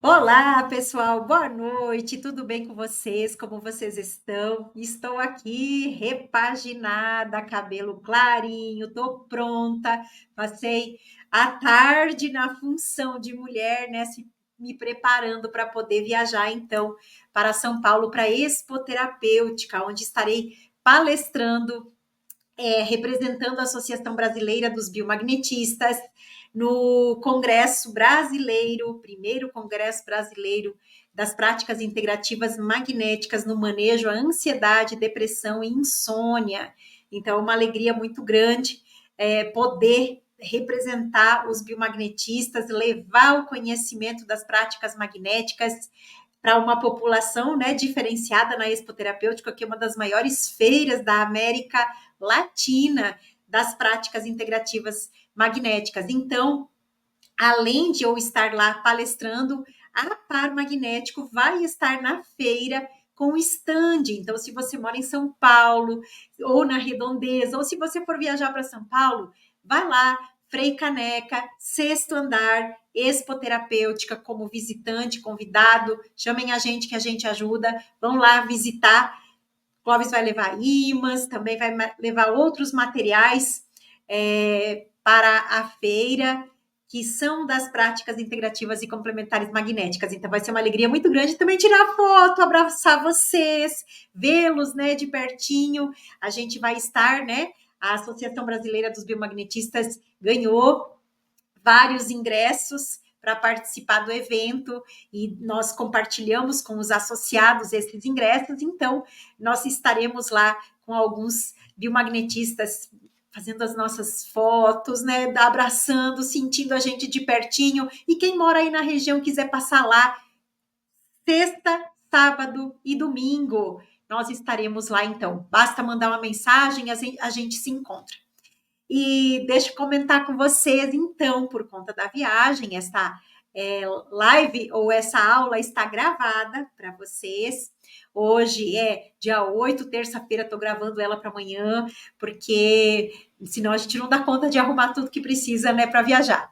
Olá, pessoal, boa noite, tudo bem com vocês? Como vocês estão? Estou aqui repaginada, cabelo clarinho, tô pronta. Passei a tarde na função de mulher, né? Me preparando para poder viajar, então, para São Paulo, para a Expo Terapêutica, onde estarei palestrando representando a Associação Brasileira dos Biomagnetistas no Congresso Brasileiro, primeiro Congresso Brasileiro das Práticas Integrativas Magnéticas no manejo à ansiedade, depressão e insônia. Então, é uma alegria muito grande poder representar os biomagnetistas, levar o conhecimento das práticas magnéticas para uma população, né, diferenciada na Expo Terapêutica, que é uma das maiores feiras da América Latina das práticas integrativas magnéticas. Então, além de eu estar lá palestrando, a Par Magnético vai estar na feira com stand. Então, se você mora em São Paulo ou na Redondeza, ou se você for viajar para São Paulo, vai lá, Frei Caneca, sexto andar, Expo Terapêutica, como visitante, convidado, chamem a gente que a gente ajuda, vão lá visitar. Clóvis vai levar ímãs, também vai levar outros materiais para a feira, que são das práticas integrativas e complementares magnéticas. Então, vai ser uma alegria muito grande também tirar foto, abraçar vocês, vê-los, né, de pertinho. A gente vai estar, né? A Associação Brasileira dos Biomagnetistas ganhou vários ingressos para participar do evento e nós compartilhamos com os associados esses ingressos, então nós estaremos lá com alguns biomagnetistas fazendo as nossas fotos, né, abraçando, sentindo a gente de pertinho, e quem mora aí na região quiser passar lá, sexta, sábado e domingo, nós estaremos lá então, basta mandar uma mensagem, a gente se encontra. E deixa eu comentar com vocês, então, por conta da viagem, essa live ou essa aula está gravada para vocês. Hoje é dia 8, terça-feira, estou gravando ela para amanhã, porque senão a gente não dá conta de arrumar tudo que precisa, né, para viajar.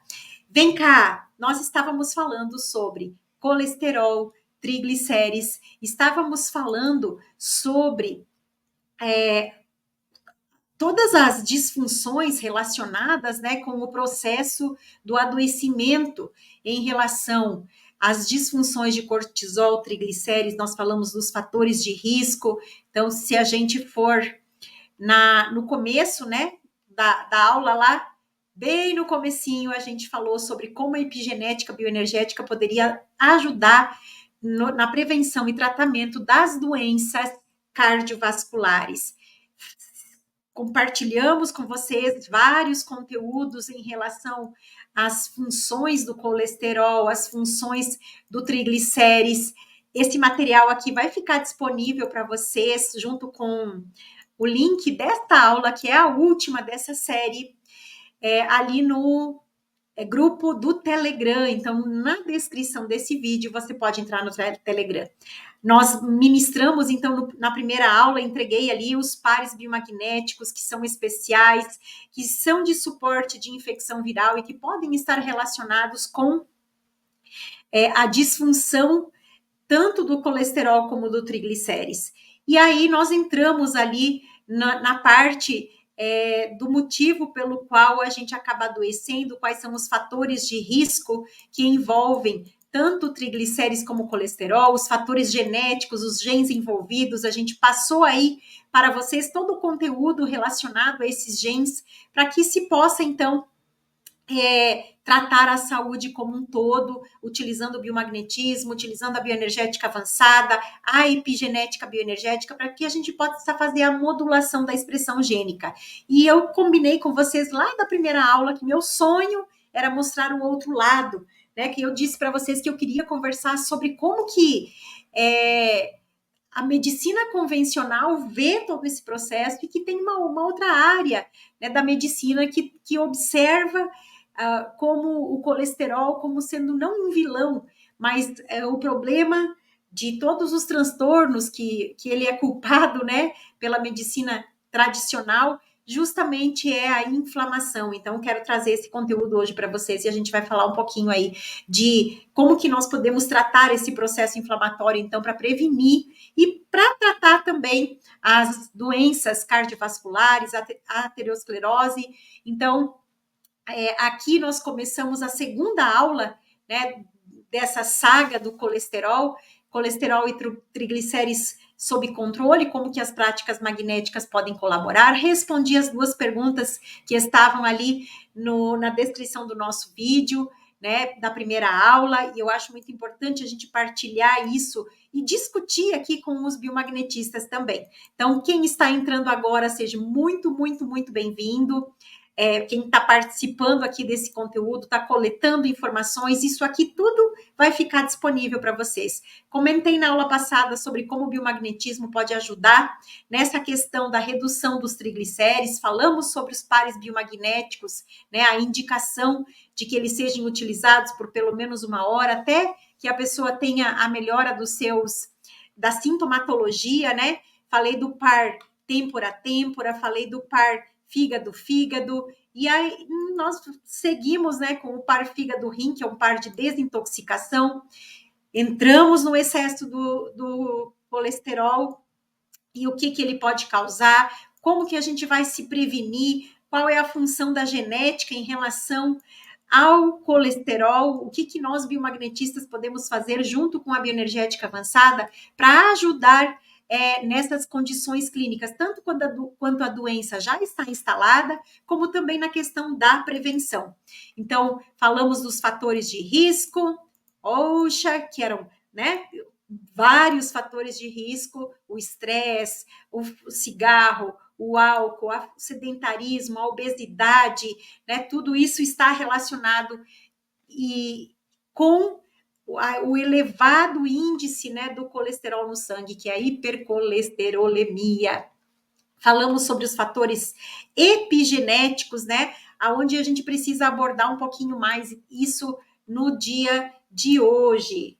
Vem cá, nós estávamos falando sobre colesterol, triglicérides, estávamos falando sobre todas as disfunções relacionadas, né, com o processo do adoecimento em relação às disfunções de cortisol, triglicérides, nós falamos dos fatores de risco. Então, se a gente for no começo, né, da aula lá, bem no comecinho, a gente falou sobre como a epigenética bioenergética poderia ajudar na prevenção e tratamento das doenças cardiovasculares. Compartilhamos com vocês vários conteúdos em relação às funções do colesterol, às funções do triglicérides. Esse material aqui vai ficar disponível para vocês, junto com o link desta aula, que é a última dessa série, ali no grupo do Telegram. Então, na descrição desse vídeo, você pode entrar no Telegram. Nós ministramos, então, na primeira aula, entreguei ali os pares biomagnéticos, que são especiais, que são de suporte de infecção viral e que podem estar relacionados com a disfunção tanto do colesterol como do triglicérides. E aí nós entramos ali na parte do motivo pelo qual a gente acaba adoecendo, quais são os fatores de risco que envolvem tanto triglicérides como colesterol, os fatores genéticos, os genes envolvidos. A gente passou aí para vocês todo o conteúdo relacionado a esses genes, para que se possa, então, tratar a saúde como um todo, utilizando o biomagnetismo, utilizando a bioenergética avançada, a epigenética bioenergética, para que a gente possa fazer a modulação da expressão gênica. E eu combinei com vocês lá da primeira aula que meu sonho era mostrar o outro lado, né? Que eu disse para vocês que eu queria conversar sobre como que a medicina convencional vê todo esse processo e que tem uma outra área, né, da medicina que observa como o colesterol como sendo não um vilão, mas o problema de todos os transtornos que ele é culpado, né, pela medicina tradicional, justamente é a inflamação. Então, quero trazer esse conteúdo hoje para vocês e a gente vai falar um pouquinho aí de como que nós podemos tratar esse processo inflamatório, então, para prevenir e para tratar também as doenças cardiovasculares, a aterosclerose. Então, aqui nós começamos a segunda aula, né, dessa saga do colesterol e triglicérides sob controle, como que as práticas magnéticas podem colaborar. Respondi as duas perguntas que estavam ali na descrição do nosso vídeo, né, da primeira aula, e eu acho muito importante a gente partilhar isso e discutir aqui com os biomagnetistas também. Então, quem está entrando agora, seja muito, muito, muito bem-vindo. Quem está participando aqui desse conteúdo, está coletando informações, isso aqui tudo vai ficar disponível para vocês. Comentei na aula passada sobre como o biomagnetismo pode ajudar nessa questão da redução dos triglicérides, falamos sobre os pares biomagnéticos, né, a indicação de que eles sejam utilizados por pelo menos 1 hora, até que a pessoa tenha a melhora da sintomatologia, né? Falei do par têmpora, falei do par fígado, e aí nós seguimos, né, com o par fígado-rim, que é um par de desintoxicação, entramos no excesso do colesterol e o que ele pode causar, como que a gente vai se prevenir, qual é a função da genética em relação ao colesterol, o que nós biomagnetistas podemos fazer junto com a bioenergética avançada para ajudar nessas condições clínicas, tanto quanto a doença já está instalada, como também na questão da prevenção. Então, falamos dos fatores de risco, OSHA, que eram, né, vários fatores de risco, o estresse, o cigarro, o álcool, o sedentarismo, a obesidade, né, tudo isso está relacionado com o elevado índice, né, do colesterol no sangue, que é a hipercolesterolemia. Falamos sobre os fatores epigenéticos, né, aonde a gente precisa abordar um pouquinho mais isso no dia de hoje.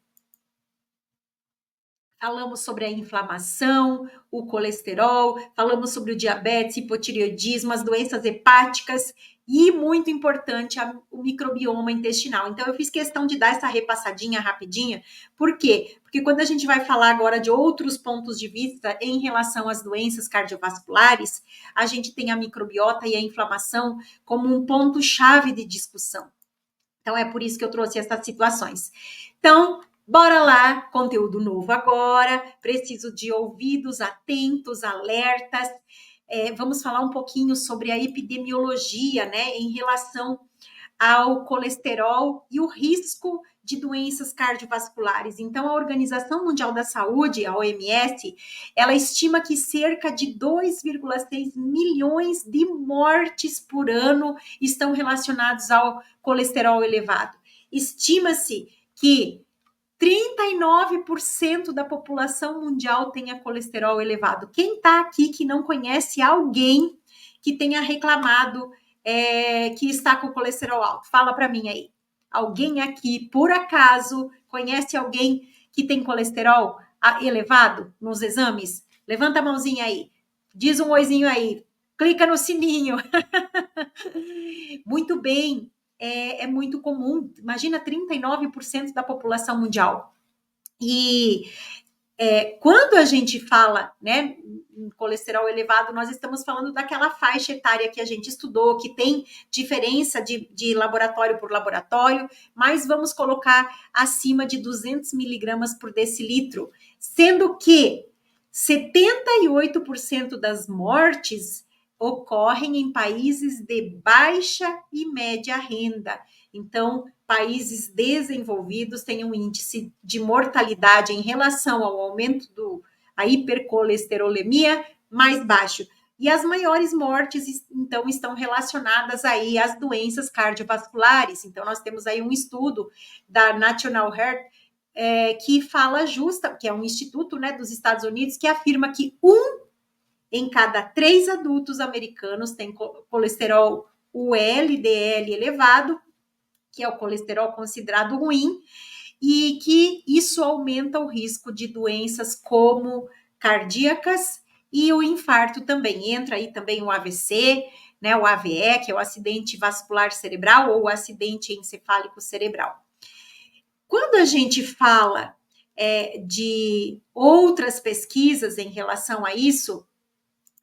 Falamos sobre a inflamação, o colesterol, falamos sobre o diabetes, hipotireoidismo, as doenças hepáticas e, muito importante, o microbioma intestinal. Então, eu fiz questão de dar essa repassadinha rapidinha. Por quê? Porque quando a gente vai falar agora de outros pontos de vista em relação às doenças cardiovasculares, a gente tem a microbiota e a inflamação como um ponto-chave de discussão. Então, é por isso que eu trouxe essas situações. Então, bora lá, conteúdo novo agora, preciso de ouvidos atentos, alertas. Vamos falar um pouquinho sobre a epidemiologia, né, em relação ao colesterol e o risco de doenças cardiovasculares. Então, a Organização Mundial da Saúde, a OMS, ela estima que cerca de 2,6 milhões de mortes por ano estão relacionadas ao colesterol elevado. Estima-se que 39% da população mundial tenha colesterol elevado. Quem está aqui que não conhece alguém que tenha reclamado que está com colesterol alto? Fala para mim aí. Alguém aqui, por acaso, conhece alguém que tem colesterol elevado nos exames? Levanta a mãozinha aí. Diz um oizinho aí. Clica no sininho. Muito bem. É muito comum. Imagina 39% da população mundial. E quando a gente fala, né, em colesterol elevado, nós estamos falando daquela faixa etária que a gente estudou, que tem diferença de laboratório por laboratório, mas vamos colocar acima de 200 miligramas por decilitro, sendo que 78% das mortes ocorrem em países de baixa e média renda. Então, países desenvolvidos têm um índice de mortalidade em relação ao aumento da hipercolesterolemia mais baixo. E as maiores mortes, então, estão relacionadas aí às doenças cardiovasculares. Então, nós temos aí um estudo da National Heart que fala que é um instituto, né, dos Estados Unidos, que afirma que 1 em cada 3 adultos americanos tem colesterol, o LDL elevado, que é o colesterol considerado ruim, e que isso aumenta o risco de doenças como cardíacas e o infarto também. Entra aí também o AVC, né, o AVE, que é o acidente vascular cerebral ou o acidente encefálico cerebral. Quando a gente fala de outras pesquisas em relação a isso,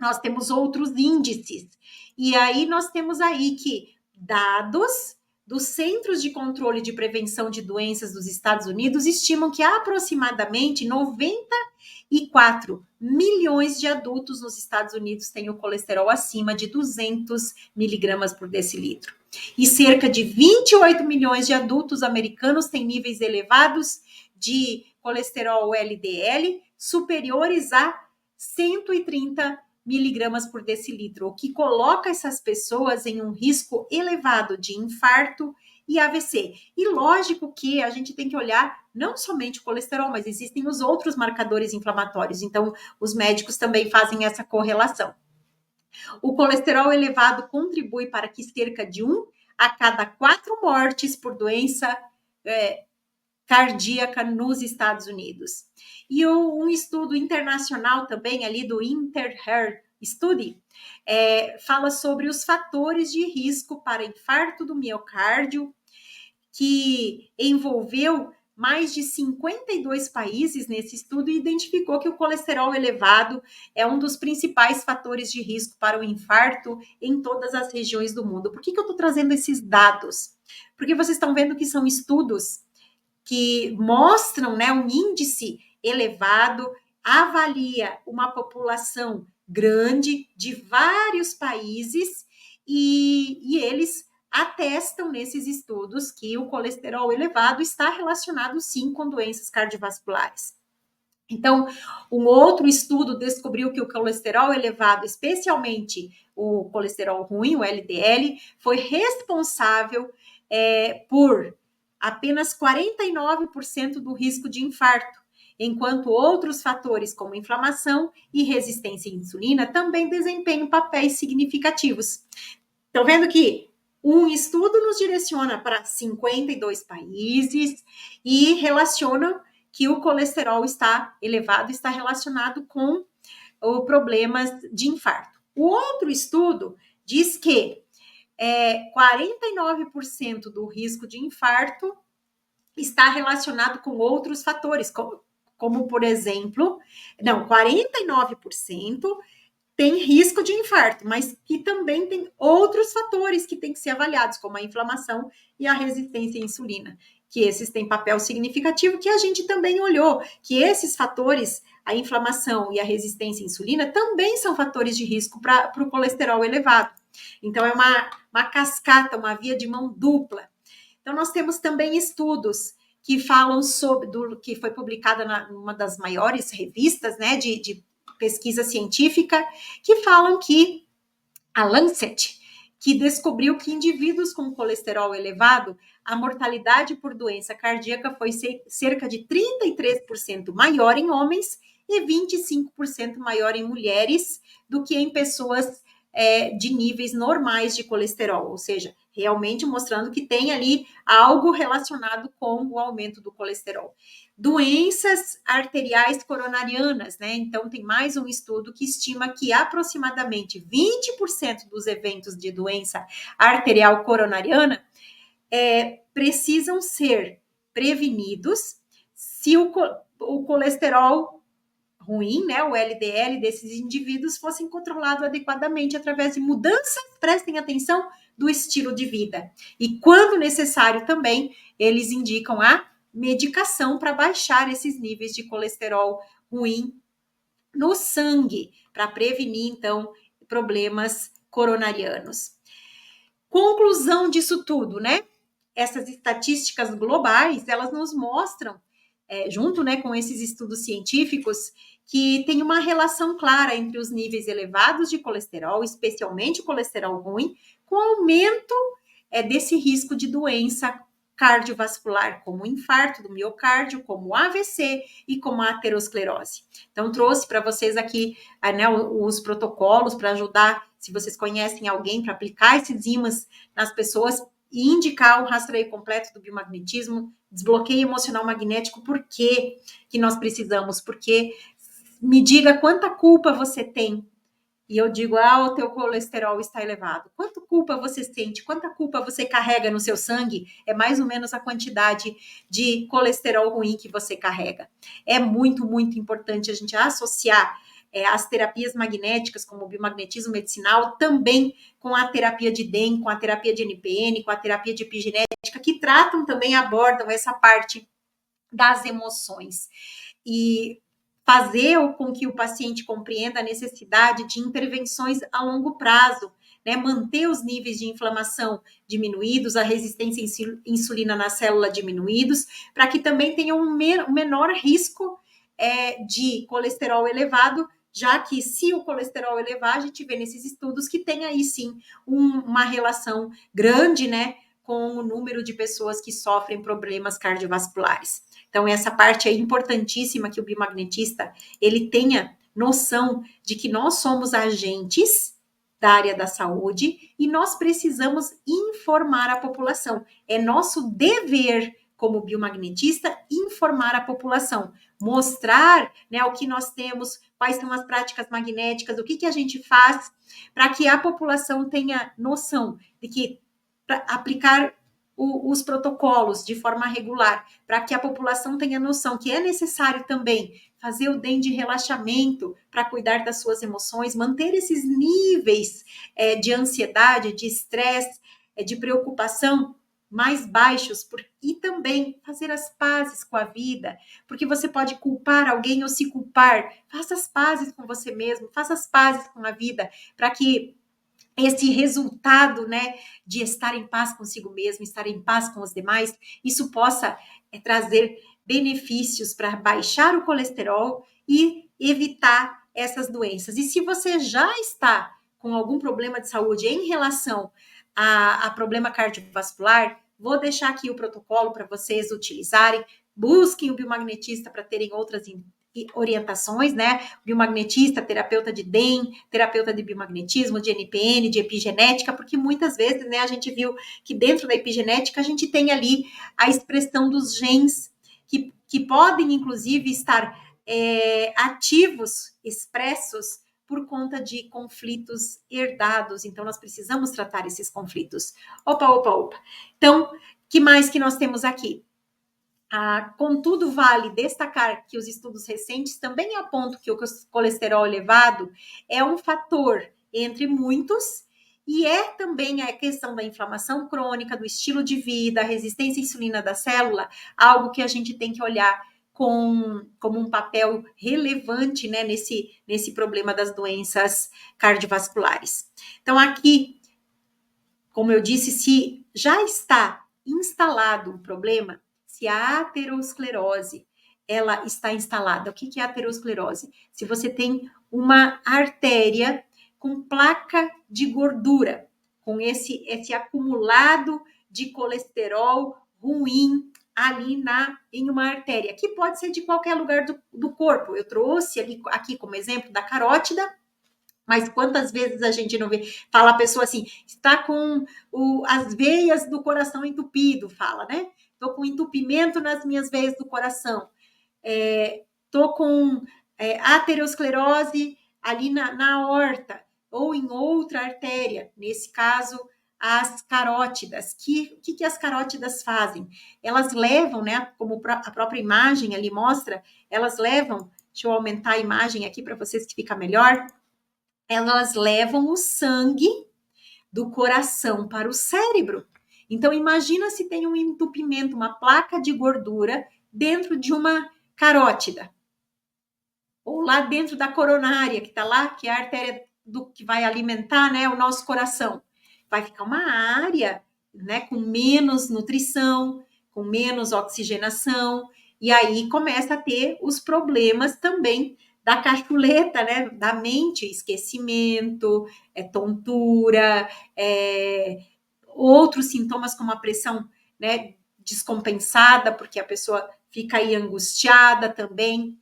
nós temos outros índices. E aí nós temos aí que dados dos Centros de Controle de Prevenção de Doenças dos Estados Unidos estimam que aproximadamente 94 milhões de adultos nos Estados Unidos têm o colesterol acima de 200 miligramas por decilitro. E cerca de 28 milhões de adultos americanos têm níveis elevados de colesterol LDL superiores a 130 miligramas por decilitro, o que coloca essas pessoas em um risco elevado de infarto e AVC. E lógico que a gente tem que olhar não somente o colesterol, mas existem os outros marcadores inflamatórios. Então, os médicos também fazem essa correlação. O colesterol elevado contribui para que cerca de 1 a cada 4 mortes por doença cardíaca nos Estados Unidos. E um estudo internacional também, ali do Inter-Heart Study, fala sobre os fatores de risco para infarto do miocárdio, que envolveu mais de 52 países nesse estudo e identificou que o colesterol elevado é um dos principais fatores de risco para o infarto em todas as regiões do mundo. Por que eu estou trazendo esses dados? Porque vocês estão vendo que são estudos que mostram, né, um índice elevado, avalia uma população grande de vários países e eles atestam nesses estudos que o colesterol elevado está relacionado sim com doenças cardiovasculares. Então, um outro estudo descobriu que o colesterol elevado, especialmente o colesterol ruim, o LDL, foi responsável por apenas 49% do risco de infarto, enquanto outros fatores como inflamação e resistência à insulina também desempenham papéis significativos. Estão vendo que um estudo nos direciona para 52 países e relaciona que o colesterol está elevado, está relacionado com problemas de infarto. O outro estudo diz que 49% do risco de infarto está relacionado com outros fatores, como por exemplo, 49% tem risco de infarto, mas que também tem outros fatores que têm que ser avaliados, como a inflamação e a resistência à insulina, que esses têm papel significativo, que a gente também olhou, que esses fatores, a inflamação e a resistência à insulina, também são fatores de risco para o colesterol elevado. Então, é uma cascata, uma via de mão dupla. Então, nós temos também estudos que falam sobre, que foi publicada numa das maiores revistas, né, de pesquisa científica, que falam que a Lancet, que descobriu que indivíduos com colesterol elevado, a mortalidade por doença cardíaca foi cerca de 33% maior em homens e 25% maior em mulheres do que em pessoas de níveis normais de colesterol, ou seja, realmente mostrando que tem ali algo relacionado com o aumento do colesterol. Doenças arteriais coronarianas, né? Então, tem mais um estudo que estima que aproximadamente 20% dos eventos de doença arterial coronariana precisam ser prevenidos se o colesterol ruim, né, o LDL desses indivíduos fossem controlados adequadamente através de mudanças, prestem atenção, do estilo de vida. E quando necessário também, eles indicam a medicação para baixar esses níveis de colesterol ruim no sangue, para prevenir, então, problemas coronarianos. Conclusão disso tudo, né? Essas estatísticas globais, elas nos mostram, junto, né, com esses estudos científicos, que tem uma relação clara entre os níveis elevados de colesterol, especialmente o colesterol ruim, com o aumento desse risco de doença cardiovascular, como o infarto do miocárdio, como o AVC e como a aterosclerose. Então, trouxe para vocês aqui né, os protocolos para ajudar, se vocês conhecem alguém, para aplicar esses ímãs nas pessoas e indicar o rastreio completo do biomagnetismo, desbloqueio emocional magnético. Por que nós precisamos? Porque me diga quanta culpa você tem. E eu digo, o teu colesterol está elevado. Quanta culpa você sente? Quanta culpa você carrega no seu sangue? É mais ou menos a quantidade de colesterol ruim que você carrega. É muito, muito importante a gente associar as terapias magnéticas, como o biomagnetismo medicinal, também com a terapia de DEM, com a terapia de NPN, com a terapia de epigenética, que tratam também, abordam essa parte das emoções. E fazer com que o paciente compreenda a necessidade de intervenções a longo prazo, né? Manter os níveis de inflamação diminuídos, a resistência à insulina na célula diminuídos, para que também tenha um menor risco de colesterol elevado, já que se o colesterol elevar, a gente vê nesses estudos que tem aí sim uma relação grande, né, com o número de pessoas que sofrem problemas cardiovasculares. Então, essa parte é importantíssima, que o biomagnetista, ele tenha noção de que nós somos agentes da área da saúde e nós precisamos informar a população. É nosso dever, como biomagnetista, informar a população, mostrar, né, o que nós temos, quais são as práticas magnéticas, o que a gente faz, para que a população tenha noção de que aplicar os protocolos de forma regular, para que a população tenha noção que é necessário também fazer o DEM de relaxamento para cuidar das suas emoções, manter esses níveis de ansiedade, de estresse, de preocupação mais baixos, e também fazer as pazes com a vida, porque você pode culpar alguém ou se culpar. Faça as pazes com você mesmo, faça as pazes com a vida, para que esse resultado, né, de estar em paz consigo mesmo, estar em paz com os demais, isso possa trazer benefícios para baixar o colesterol e evitar essas doenças. E se você já está com algum problema de saúde em relação a problema cardiovascular, vou deixar aqui o protocolo para vocês utilizarem. Busquem o biomagnetista para terem outras orientações, né? Biomagnetista, terapeuta de DEM, terapeuta de biomagnetismo, de NPN, de epigenética, porque muitas vezes, né, a gente viu que dentro da epigenética a gente tem ali a expressão dos genes que podem, inclusive, estar ativos, expressos, por conta de conflitos herdados. Então, nós precisamos tratar esses conflitos. Opa. Então, que mais que nós temos aqui? Contudo, vale destacar que os estudos recentes também apontam que o colesterol elevado é um fator entre muitos, e é também a questão da inflamação crônica, do estilo de vida, a resistência à insulina da célula, algo que a gente tem que olhar como um papel relevante, né, nesse problema das doenças cardiovasculares. Então, aqui, como eu disse, se já está instalado um problema, se a aterosclerose ela está instalada. O que é aterosclerose? Se você tem uma artéria com placa de gordura, com esse acumulado de colesterol ruim ali em uma artéria, que pode ser de qualquer lugar do corpo. Eu trouxe aqui como exemplo da carótida, mas quantas vezes a gente não vê? Fala a pessoa assim, está com as veias do coração entupido, fala, né? Estou com entupimento nas minhas veias do coração. Estou com aterosclerose ali na aorta ou em outra artéria. Nesse caso, as carótidas. O que as carótidas fazem? Elas levam, né? Como a própria imagem ali mostra, elas levam. Deixa eu aumentar a imagem aqui para vocês que fica melhor. Elas levam o sangue do coração para o cérebro. Então, imagina se tem um entupimento, uma placa de gordura dentro de uma carótida. Ou lá dentro da coronária, que está lá, que é a artéria que vai alimentar, né, o nosso coração. Vai ficar uma área, né, com menos nutrição, com menos oxigenação, e aí começa a ter os problemas também da cachuleta, né, da mente, esquecimento, tontura, outros sintomas como a pressão, né, descompensada, porque a pessoa fica aí angustiada também.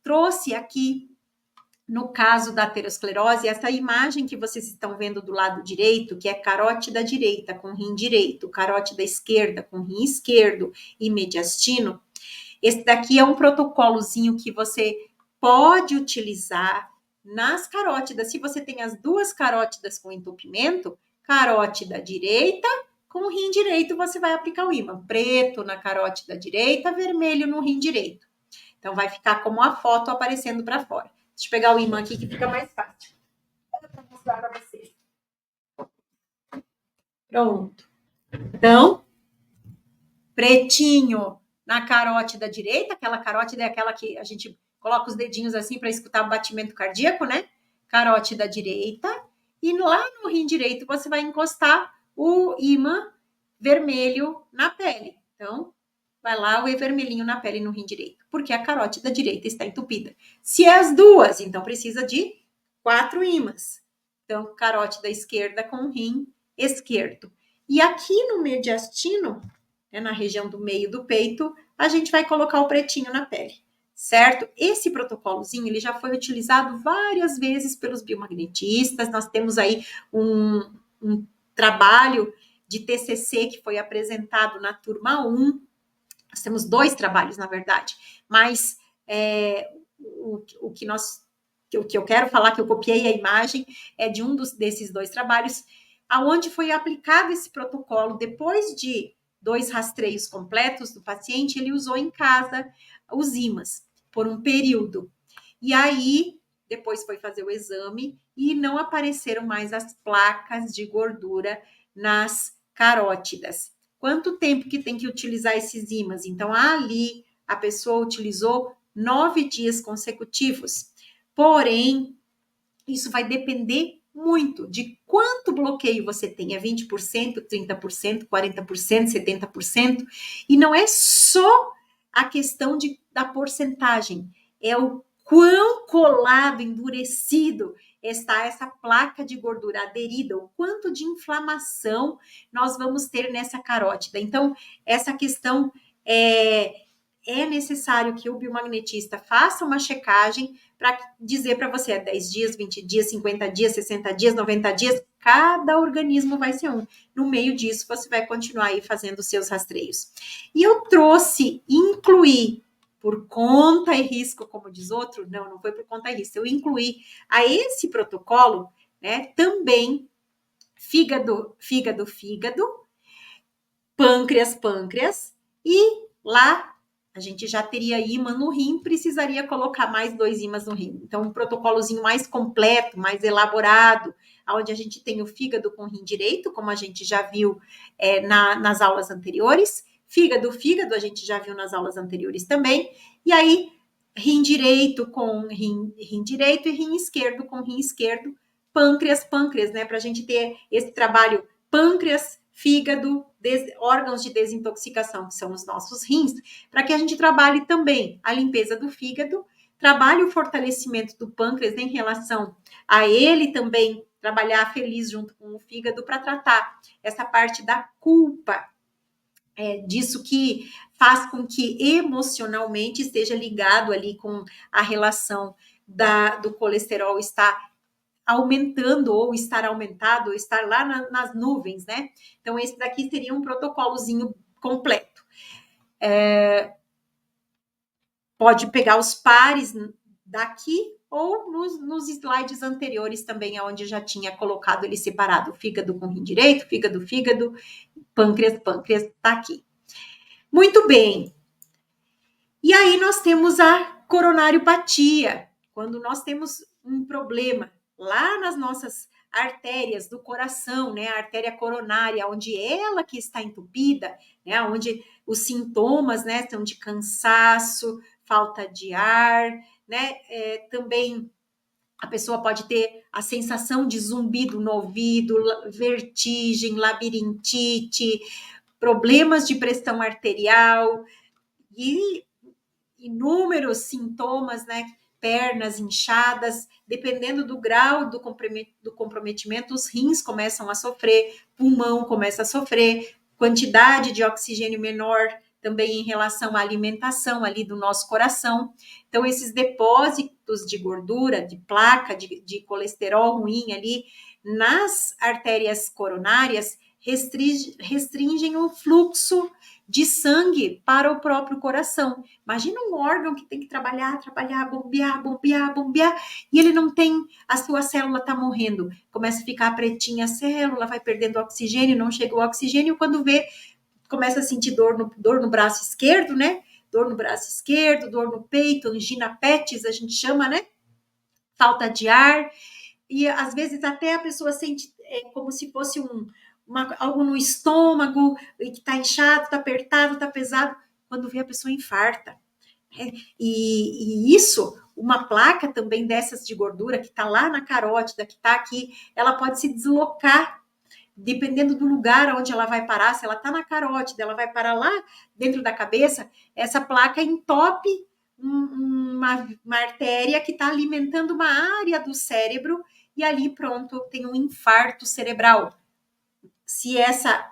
Trouxe aqui No caso da aterosclerose, essa imagem que vocês estão vendo do lado direito, que é carótida direita com rim direito, carótida esquerda com rim esquerdo e mediastino, esse daqui é um protocolozinho que você pode utilizar nas carótidas. Se você tem as duas carótidas com entupimento, carótida direita com rim direito, você vai aplicar o ímã. Preto na carótida direita, vermelho no rim direito. Então, vai ficar como a foto aparecendo para fora. Deixa eu pegar o ímã aqui que fica mais fácil. Para mostrar para vocês. Pronto. Então, pretinho na carótida direita, aquela carótida é aquela que a gente coloca os dedinhos assim para escutar o batimento cardíaco, né? Carótida direita. E lá no rim direito você vai encostar o ímã vermelho na pele. Então, vai lá o vermelhinho na pele no rim direito, porque a carótida direita está entupida. Se é as duas, então precisa de 4 ímãs. Então, carótida esquerda com rim esquerdo. E aqui no mediastino, né, na região do meio do peito, a gente vai colocar o pretinho na pele, certo? Esse protocolozinho, ele já foi utilizado várias vezes pelos biomagnetistas. Nós temos aí um trabalho de TCC que foi apresentado na turma 1. Nós temos 2 trabalhos, na verdade, mas o que eu quero falar, que eu copiei a imagem, é de desses 2 trabalhos, aonde foi aplicado esse protocolo. Depois de 2 rastreios completos do paciente, ele usou em casa os ímãs por um período. E aí, depois foi fazer o exame e não apareceram mais as placas de gordura nas carótidas. Quanto tempo que tem que utilizar esses ímãs? Então, ali a pessoa utilizou 9 dias consecutivos. Porém, isso vai depender muito de quanto bloqueio você tem. É 20%, 30%, 40%, 70%. E não é só a questão da porcentagem, é o quão colado, endurecido está essa placa de gordura aderida, o quanto de inflamação nós vamos ter nessa carótida. Então, essa questão é necessário que o biomagnetista faça uma checagem para dizer para você, 10 dias, 20 dias, 50 dias, 60 dias, 90 dias, cada organismo vai ser um. No meio disso, você vai continuar aí fazendo os seus rastreios. E eu incluí por conta e risco, como diz outro, não foi por conta e risco, eu incluí a esse protocolo, né, também fígado, pâncreas, e lá a gente já teria ímã no rim, precisaria colocar mais 2 ímãs no rim. Então, um protocolozinho mais completo, mais elaborado, onde a gente tem o fígado com rim direito, como a gente já viu nas aulas anteriores. Fígado, a gente já viu nas aulas anteriores também. E aí, rim direito com rim direito e rim esquerdo com rim esquerdo. Pâncreas, né? Para a gente ter esse trabalho pâncreas, fígado, órgãos de desintoxicação, que são os nossos rins, para que a gente trabalhe também a limpeza do fígado, trabalhe o fortalecimento do pâncreas em relação a ele também trabalhar feliz junto com o fígado para tratar essa parte da culpa, disso que faz com que emocionalmente esteja ligado ali com a relação do colesterol estar aumentando, ou estar aumentado, ou estar lá nas nuvens, né? Então, esse daqui seria um protocolozinho completo. Pode pegar os pares daqui ou nos slides anteriores também, onde já tinha colocado ele separado, fígado com rim direito, fígado, pâncreas, tá aqui. Muito bem. E aí nós temos a coronariopatia, quando nós temos um problema lá nas nossas artérias do coração, né, a artéria coronária, onde ela que está entupida, né, onde os sintomas, né, são de cansaço, falta de ar, né, também a pessoa pode ter a sensação de zumbido no ouvido, vertigem, labirintite, problemas de pressão arterial e inúmeros sintomas, né? Pernas inchadas, dependendo do grau do comprometimento, os rins começam a sofrer, pulmão começa a sofrer, quantidade de oxigênio menor também em relação à alimentação ali do nosso coração. Então, esses depósitos de gordura, de placa, de colesterol ruim ali nas artérias coronárias restringem o fluxo de sangue para o próprio coração. Imagina um órgão que tem que trabalhar, bombear, e ele não tem, a sua célula está morrendo. Começa a ficar pretinha a célula, vai perdendo oxigênio, não chega o oxigênio, quando vê, começa a sentir dor no braço esquerdo, né? Dor no braço esquerdo, dor no peito, angina petis, a gente chama, né? Falta de ar, e às vezes até a pessoa sente como se fosse algo no estômago, e que está inchado, está apertado, está pesado. Quando vê, a pessoa infarta. E isso, uma placa também dessas de gordura, que está lá na carótida, que está aqui, ela pode se deslocar, dependendo do lugar onde ela vai parar. Se ela está na carótida, ela vai parar lá dentro da cabeça, essa placa entope uma artéria que está alimentando uma área do cérebro, e ali, pronto, tem um infarto cerebral. Se essa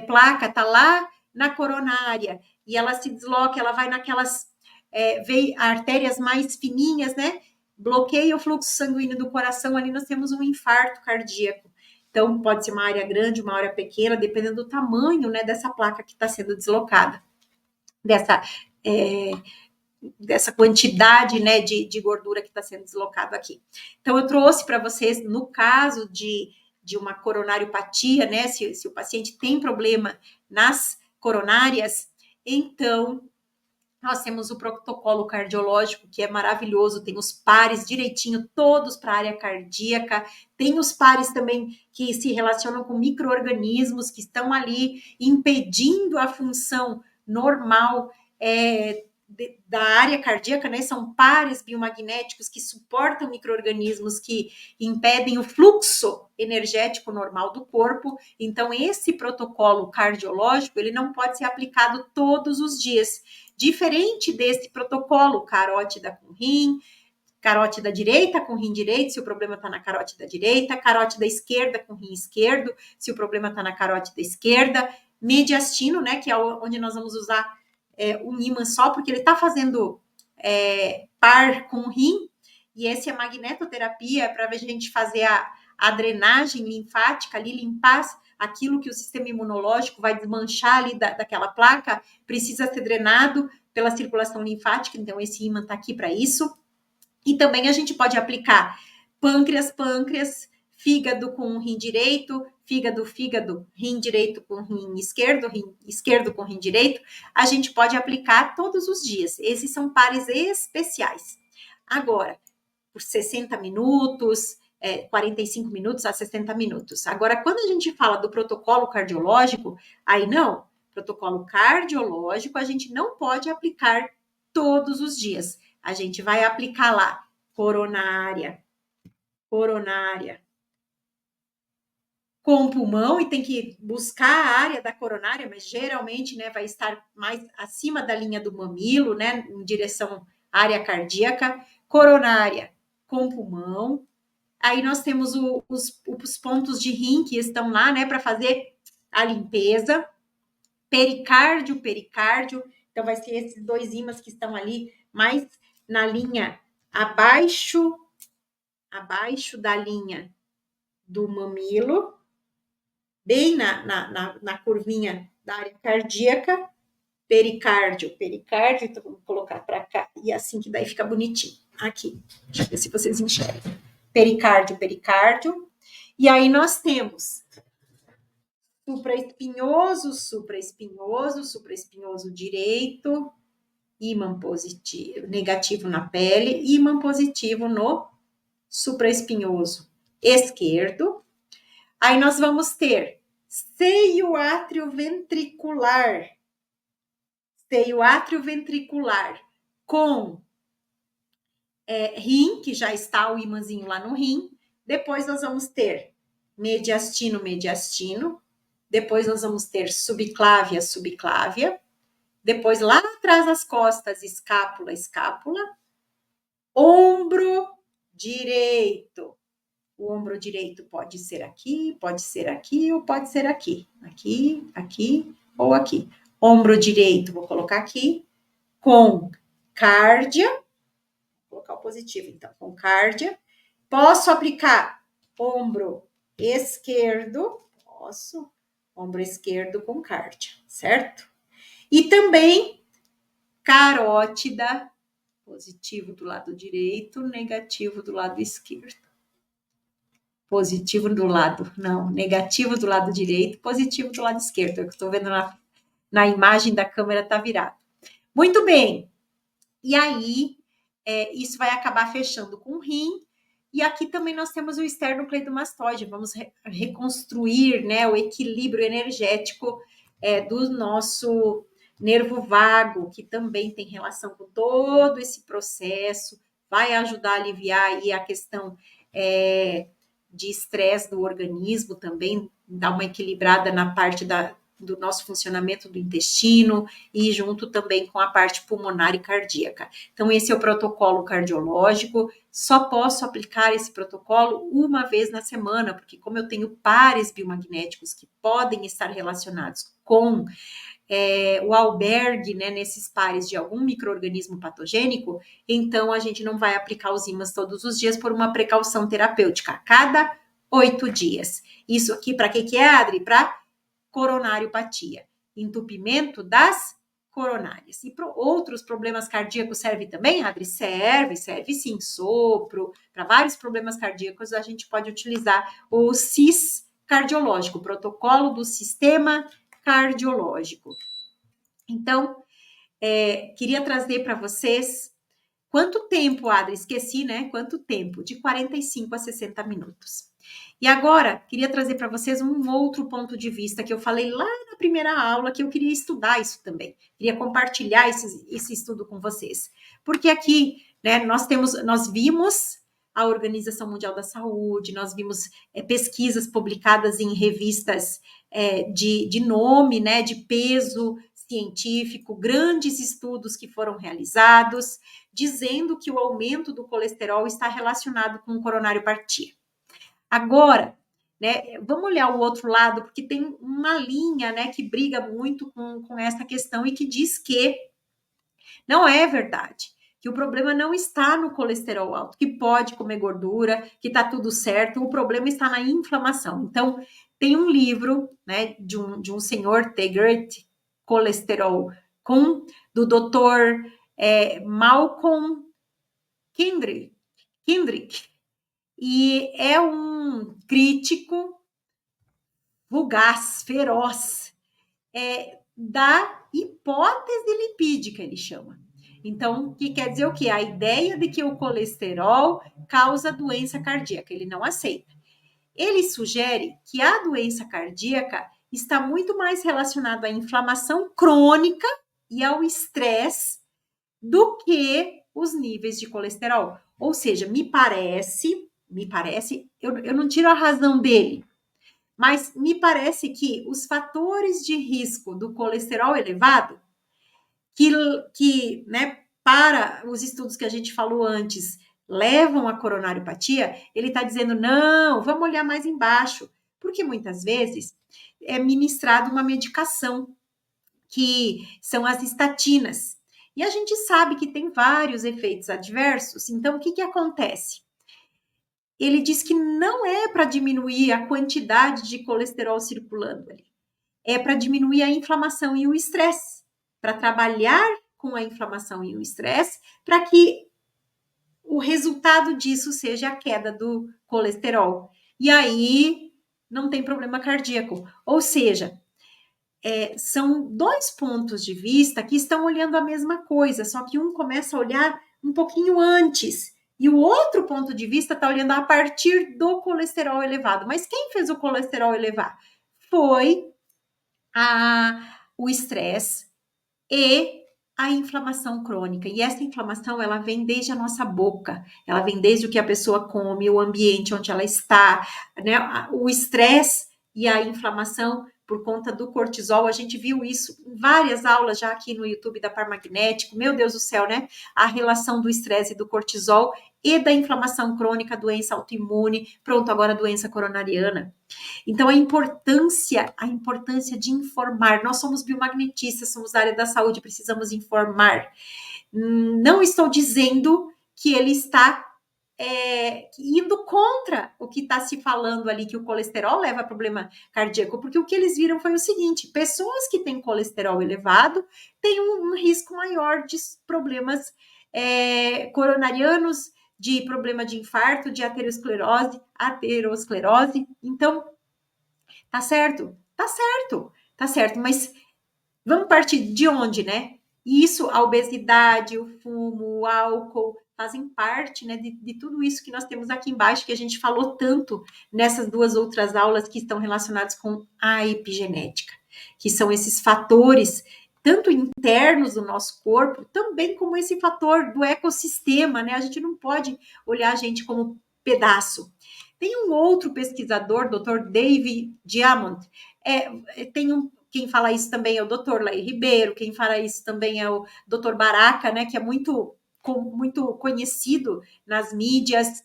placa está lá na coronária e ela se desloca, ela vai naquelas artérias mais fininhas, né? Bloqueia o fluxo sanguíneo do coração, ali nós temos um infarto cardíaco. Então, pode ser uma área grande, uma área pequena, dependendo do tamanho, né, dessa placa que está sendo deslocada. Dessa quantidade, né, de gordura que está sendo deslocado aqui. Então, eu trouxe para vocês, no caso de uma coronariopatia, né, se o paciente tem problema nas coronárias, então, nós temos o protocolo cardiológico, que é maravilhoso, tem os pares direitinho, todos para a área cardíaca, tem os pares também que se relacionam com micro-organismos que estão ali impedindo a função normal da área cardíaca, né? São pares biomagnéticos que suportam micro-organismos que impedem o fluxo energético normal do corpo. Então, esse protocolo cardiológico, ele não pode ser aplicado todos os dias. Diferente desse protocolo, carótida com rim, carótida direita com rim direito, se o problema está na carótida direita, carótida esquerda com rim esquerdo, se o problema está na carótida esquerda, mediastino, né, que é onde nós vamos usar um ímã só, porque ele está fazendo par com o rim, e essa é a magnetoterapia, para a gente fazer a drenagem linfática ali, limpar aquilo que o sistema imunológico vai desmanchar ali daquela placa, precisa ser drenado pela circulação linfática, então esse ímã está aqui para isso. E também a gente pode aplicar pâncreas, fígado com rim direito, fígado, rim direito com rim esquerdo com rim direito. A gente pode aplicar todos os dias. Esses são pares especiais. Agora, por 60 minutos, 45 minutos a 60 minutos. Agora, quando a gente fala do protocolo cardiológico, aí não. Protocolo cardiológico a gente não pode aplicar todos os dias. A gente vai aplicar lá coronária, com pulmão, e tem que buscar a área da coronária, mas geralmente, né, vai estar mais acima da linha do mamilo, né, em direção à área cardíaca, coronária com pulmão. Aí nós temos os pontos de rim que estão lá, né, para fazer a limpeza, pericárdio, então vai ser esses dois ímãs que estão ali mais na linha abaixo da linha do mamilo, bem na curvinha da área cardíaca, pericárdio, então vamos colocar para cá, e assim que daí fica bonitinho. Aqui, deixa eu ver se vocês enxergam. Pericárdio, e aí nós temos supraespinhoso direito, ímã positivo, negativo na pele, ímã positivo no supraespinhoso esquerdo. Aí nós vamos ter seio atrioventricular com rim, que já está o ímãzinho lá no rim. Depois nós vamos ter mediastino. Depois nós vamos ter subclávia. Depois lá atrás das costas, escápula. Ombro direito. O ombro direito pode ser aqui, ou pode ser aqui. Aqui ou aqui. Ombro direito, vou colocar aqui, com cárdia. Vou colocar o positivo, então, com cárdia. Posso aplicar ombro esquerdo, posso, ombro esquerdo com cárdia, certo? E também carótida, positivo do lado direito, negativo do lado esquerdo. Positivo do lado, não, negativo do lado direito, positivo do lado esquerdo. É o que estou vendo na imagem da câmera, tá virado. Muito bem. E aí, isso vai acabar fechando com o rim. E aqui também nós temos o esternocleidomastoide. Vamos reconstruir, né, o equilíbrio energético do nosso nervo vago, que também tem relação com todo esse processo. Vai ajudar a aliviar aí a questão de estresse do organismo também, dar uma equilibrada na parte do nosso funcionamento do intestino e junto também com a parte pulmonar e cardíaca. Então, esse é o protocolo cardiológico. Só posso aplicar esse protocolo uma vez na semana, porque como eu tenho pares biomagnéticos que podem estar relacionados com o albergue, né, nesses pares de algum micro-organismo patogênico, então a gente não vai aplicar os ímãs todos os dias por uma precaução terapêutica, a cada 8 dias. Isso aqui para que é, Adri? Para coronariopatia, entupimento das coronárias. E para outros problemas cardíacos serve também, Adri? Serve sim, sopro. Para vários problemas cardíacos a gente pode utilizar o CIS cardiológico, o protocolo do sistema cardiológico. Então, queria trazer para vocês quanto tempo, Adri, esqueci, né? Quanto tempo? De 45 a 60 minutos. E agora, queria trazer para vocês um outro ponto de vista que eu falei lá na primeira aula, que eu queria estudar isso também. Queria compartilhar esse estudo com vocês. Porque aqui, né, nós vimos a Organização Mundial da Saúde, nós vimos pesquisas publicadas em revistas de nome, né, de peso científico, grandes estudos que foram realizados, dizendo que o aumento do colesterol está relacionado com coronariopatia. Agora, né, vamos olhar o outro lado, porque tem uma linha, né, que briga muito com essa questão e que diz que não é verdade, que o problema não está no colesterol alto, que pode comer gordura, que está tudo certo, o problema está na inflamação. Então, tem um livro, né, de um senhor, The Great Cholesterol, do Dr. Malcolm Kendrick, e é um crítico fugaz, feroz, da hipótese lipídica, ele chama. Então, o que quer dizer o quê? A ideia de que o colesterol causa doença cardíaca, ele não aceita. Ele sugere que a doença cardíaca está muito mais relacionada à inflamação crônica e ao estresse do que os níveis de colesterol. Ou seja, me parece, eu não tiro a razão dele, mas me parece que os fatores de risco do colesterol elevado, que né, para os estudos que a gente falou antes, levam à coronariopatia, ele está dizendo, não, vamos olhar mais embaixo, porque muitas vezes é ministrada uma medicação, que são as estatinas, e a gente sabe que tem vários efeitos adversos, então o que acontece? Ele diz que não é para diminuir a quantidade de colesterol circulando ali, é para diminuir a inflamação e o estresse, para trabalhar com a inflamação e o estresse, para que o resultado disso seja a queda do colesterol. E aí não tem problema cardíaco. Ou seja, são dois pontos de vista que estão olhando a mesma coisa, só que um começa a olhar um pouquinho antes, e o outro ponto de vista está olhando a partir do colesterol elevado. Mas quem fez o colesterol elevar? Foi o estresse e a inflamação crônica. E essa inflamação, ela vem desde a nossa boca, ela vem desde o que a pessoa come, o ambiente onde ela está, né? O estresse e a inflamação por conta do cortisol. A gente viu isso em várias aulas já aqui no YouTube da Par Magnético. Meu Deus do céu, né? A relação do estresse e do cortisol e da inflamação crônica, doença autoimune, pronto, agora a doença coronariana. Então, a importância de informar. Nós somos biomagnetistas, somos da área da saúde, precisamos informar. Não estou dizendo que ele está indo contra o que está se falando ali, que o colesterol leva a problema cardíaco, porque o que eles viram foi o seguinte: pessoas que têm colesterol elevado têm um risco maior de problemas coronarianos, de problema de infarto, de aterosclerose. Então, tá certo, mas vamos partir de onde, né? Isso, a obesidade, o fumo, o álcool, fazem parte, né, de tudo isso que nós temos aqui embaixo, que a gente falou tanto nessas duas outras aulas que estão relacionadas com a epigenética, que são esses fatores, tanto internos do nosso corpo, também como esse fator do ecossistema, né? A gente não pode olhar a gente como pedaço. Tem um outro pesquisador, Dr. David Diamond, quem fala isso também é o Dr. Laí Ribeiro, quem fala isso também é o Dr. Baraca, né, que é muito conhecido nas mídias.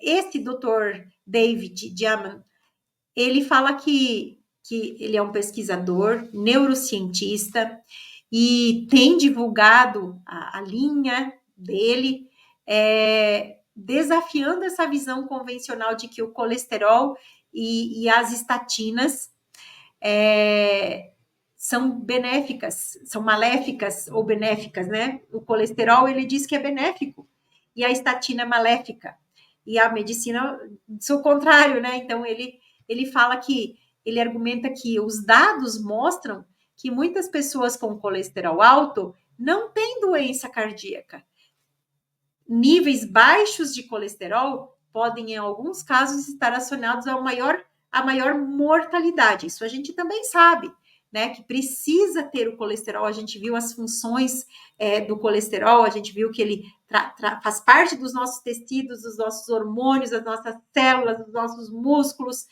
Esse Dr. David Diamond, ele fala que ele é um pesquisador, neurocientista, e tem divulgado a linha dele, desafiando essa visão convencional de que o colesterol e as estatinas são benéficas, são maléficas ou benéficas, né? O colesterol, ele diz que é benéfico, e a estatina é maléfica. E a medicina, o contrário, né? Então, ele fala que, ele argumenta que os dados mostram que muitas pessoas com colesterol alto não têm doença cardíaca. Níveis baixos de colesterol podem, em alguns casos, estar acionados a maior mortalidade. Isso a gente também sabe, né? Que precisa ter o colesterol. A gente viu as funções do colesterol, a gente viu que ele faz parte dos nossos tecidos, dos nossos hormônios, das nossas células, dos nossos músculos,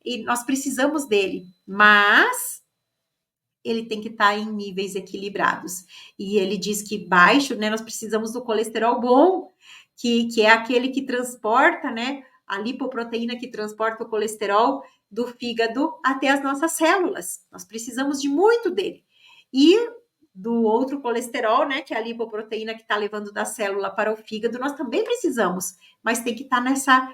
e nós precisamos dele. Mas ele tem que estar em níveis equilibrados. E ele diz que baixo, né? Nós precisamos do colesterol bom, que é aquele que transporta, né? A lipoproteína que transporta o colesterol do fígado até as nossas células. Nós precisamos de muito dele. E do outro colesterol, né, que é a lipoproteína que está levando da célula para o fígado, nós também precisamos, mas tem que estar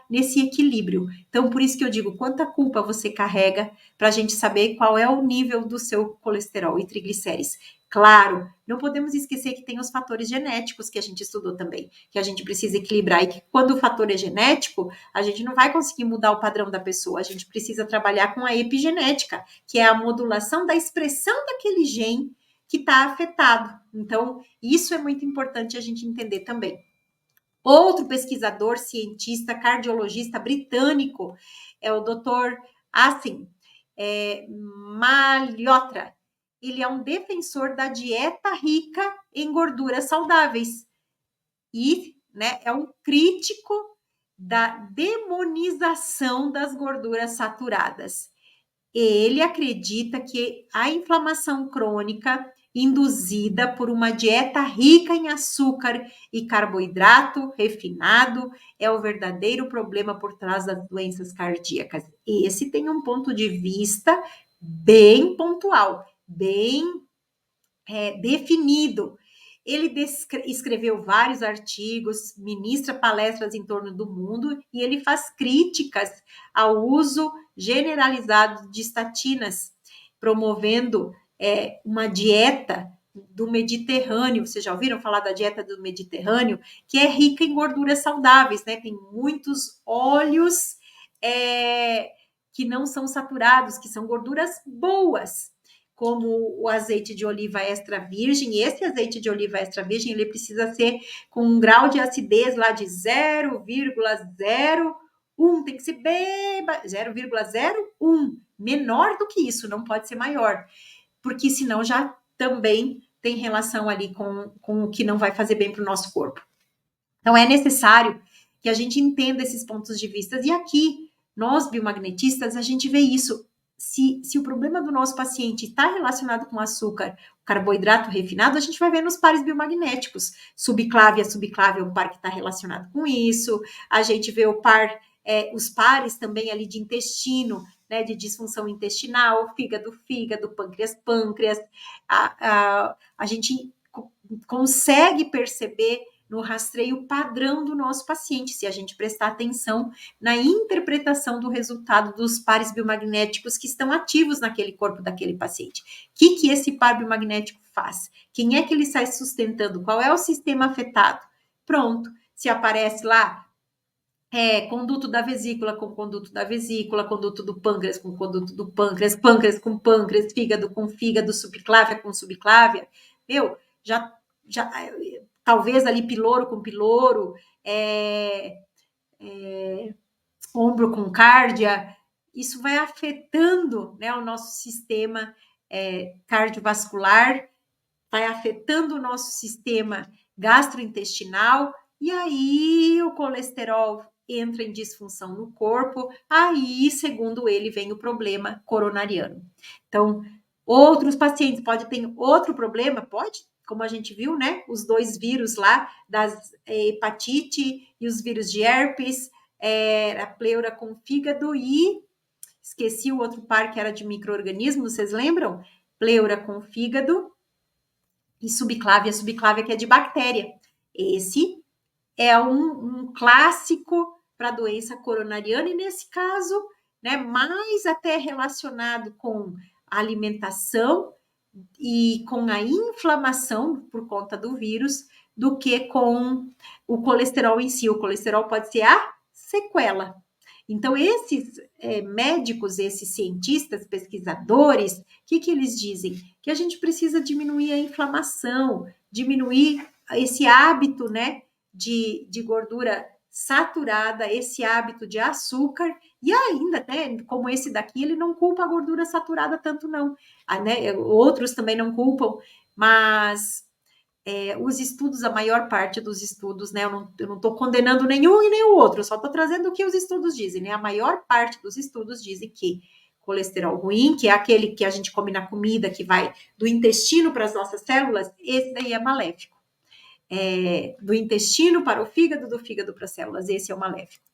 nesse equilíbrio. Então, por isso que eu digo, quanta culpa você carrega para a gente saber qual é o nível do seu colesterol e triglicérides. Claro, não podemos esquecer que tem os fatores genéticos que a gente estudou também, que a gente precisa equilibrar, e que quando o fator é genético, a gente não vai conseguir mudar o padrão da pessoa, a gente precisa trabalhar com a epigenética, que é a modulação da expressão daquele gene que está afetado. Então, isso é muito importante a gente entender também. Outro pesquisador, cientista, cardiologista britânico é o Dr. Asim Malhotra. Ele é um defensor da dieta rica em gorduras saudáveis e, né, é um crítico da demonização das gorduras saturadas. Ele acredita que a inflamação crônica induzida por uma dieta rica em açúcar e carboidrato refinado é o verdadeiro problema por trás das doenças cardíacas. Esse tem um ponto de vista bem pontual, bem definido. Ele escreveu vários artigos, ministra palestras em torno do mundo e ele faz críticas ao uso generalizado de estatinas, promovendo uma dieta do Mediterrâneo. Vocês já ouviram falar da dieta do Mediterrâneo? Que é rica em gorduras saudáveis, né? Tem muitos óleos que não são saturados, que são gorduras boas, como o azeite de oliva extra virgem. E esse azeite de oliva extra virgem, ele precisa ser com um grau de acidez lá de 0,01, tem que ser bem 0,01, menor do que isso, não pode ser maior, porque senão já também tem relação ali com o que não vai fazer bem para o nosso corpo. Então é necessário que a gente entenda esses pontos de vista, e aqui, nós biomagnetistas, a gente vê isso se o problema do nosso paciente está relacionado com açúcar, carboidrato refinado, a gente vai ver nos pares biomagnéticos. Subclávia, subclávia é um par que está relacionado com isso. A gente vê o par, os pares também ali de intestino, né, de disfunção intestinal, fígado, fígado, pâncreas, pâncreas. A gente consegue perceber no rastreio padrão do nosso paciente, se a gente prestar atenção na interpretação do resultado dos pares biomagnéticos que estão ativos naquele corpo daquele paciente. O que esse par biomagnético faz? Quem é que ele sai sustentando? Qual é o sistema afetado? Pronto, se aparece lá conduto da vesícula com conduto da vesícula, conduto do pâncreas com conduto do pâncreas, pâncreas com pâncreas, fígado com fígado, subclávia com subclávia, já talvez ali piloro com piloro, ombro com cárdia, isso vai afetando, né, o nosso sistema cardiovascular, vai afetando o nosso sistema gastrointestinal, e aí o colesterol entra em disfunção no corpo, aí, segundo ele, vem o problema coronariano. Então, outros pacientes podem ter outro problema, pode, como a gente viu, né? Os dois vírus lá, das hepatite e os vírus de herpes, a pleura com fígado e esqueci o outro par que era de micro-organismos, vocês lembram? Pleura com fígado e subclávia que é de bactéria. Esse é um clássico para a doença coronariana, e nesse caso, né, mais até relacionado com a alimentação e com a inflamação por conta do vírus, do que com o colesterol em si. O colesterol pode ser a sequela. Então, esses médicos, esses cientistas, pesquisadores, o que eles dizem? Que a gente precisa diminuir a inflamação, diminuir esse hábito, né, de gordura saturada, esse hábito de açúcar, e ainda, né, como esse daqui, ele não culpa a gordura saturada tanto não, né, outros também não culpam, mas os estudos, a maior parte dos estudos, né, eu não estou condenando nenhum e nem o outro, eu só estou trazendo o que os estudos dizem, né, a maior parte dos estudos dizem que colesterol ruim, que é aquele que a gente come na comida, que vai do intestino para as nossas células, esse daí é maléfico. Do intestino para o fígado, do fígado para as células, esse é o maléfico.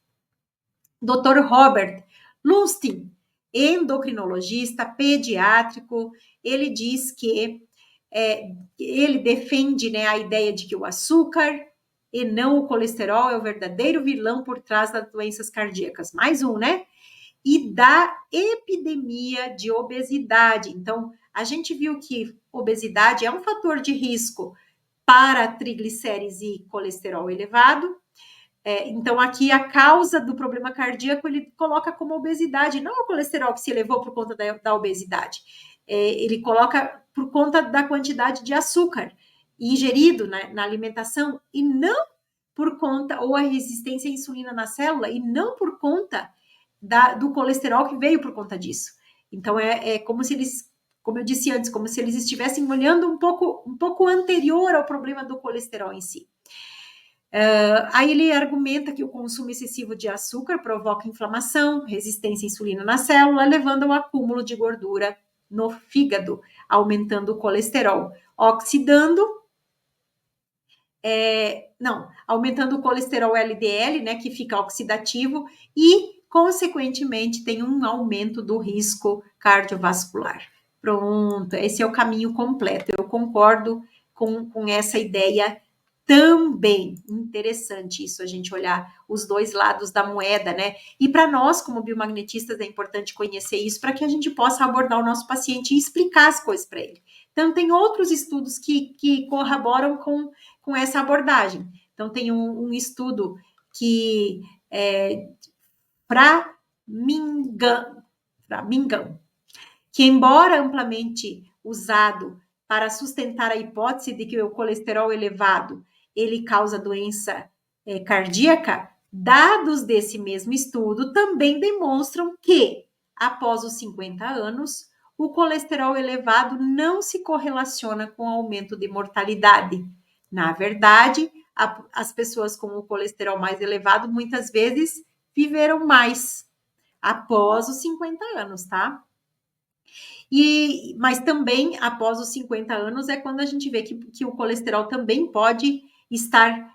Dr. Robert Lustig, endocrinologista pediátrico, ele diz que ele defende, né, a ideia de que o açúcar e não o colesterol é o verdadeiro vilão por trás das doenças cardíacas. Mais um, né? E da epidemia de obesidade. Então, a gente viu que obesidade é um fator de risco para triglicérides e colesterol elevado. Então, aqui a causa do problema cardíaco ele coloca como obesidade, não o colesterol que se elevou por conta da obesidade. Ele coloca por conta da quantidade de açúcar ingerido na alimentação e não por conta, ou a resistência à insulina na célula, e não por conta do colesterol que veio por conta disso. Então, como se eles, como eu disse antes, como se eles estivessem olhando um pouco anterior ao problema do colesterol em si. Aí ele argumenta que o consumo excessivo de açúcar provoca inflamação, resistência à insulina na célula, levando ao acúmulo de gordura no fígado, aumentando o colesterol, aumentando o colesterol LDL, né, que fica oxidativo e, consequentemente, tem um aumento do risco cardiovascular. Pronto, esse é o caminho completo. Eu concordo com essa ideia também. Interessante isso, a gente olhar os dois lados da moeda, né? E para nós, como biomagnetistas, é importante conhecer isso para que a gente possa abordar o nosso paciente e explicar as coisas para ele. Então, tem outros estudos que corroboram com essa abordagem. Então, tem um estudo que para Mingão, que embora amplamente usado para sustentar a hipótese de que o colesterol elevado ele causa doença cardíaca, dados desse mesmo estudo também demonstram que, após os 50 anos, o colesterol elevado não se correlaciona com o aumento de mortalidade. Na verdade, as pessoas com o colesterol mais elevado muitas vezes viveram mais após os 50 anos, tá? Mas também, após os 50 anos, é quando a gente vê que o colesterol também pode estar,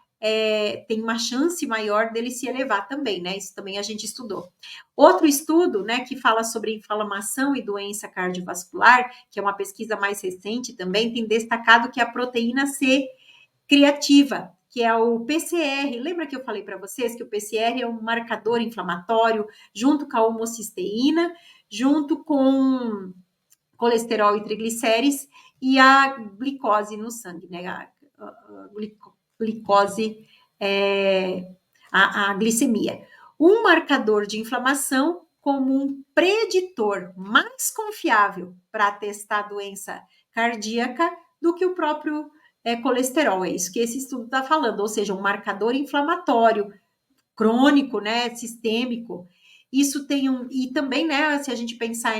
tem uma chance maior dele se elevar também, né? Isso também a gente estudou. Outro estudo, né, que fala sobre inflamação e doença cardiovascular, que é uma pesquisa mais recente também, tem destacado que a proteína C criativa, que é o PCR. Lembra que eu falei para vocês que o PCR é um marcador inflamatório, junto com a homocisteína, junto com colesterol e triglicérides e a glicose no sangue, né? A glicose, a glicemia. Um marcador de inflamação como um preditor mais confiável para testar doença cardíaca do que o próprio colesterol. É isso que esse estudo está falando, ou seja, um marcador inflamatório crônico, né, sistêmico. Isso tem e também, né, se a gente pensar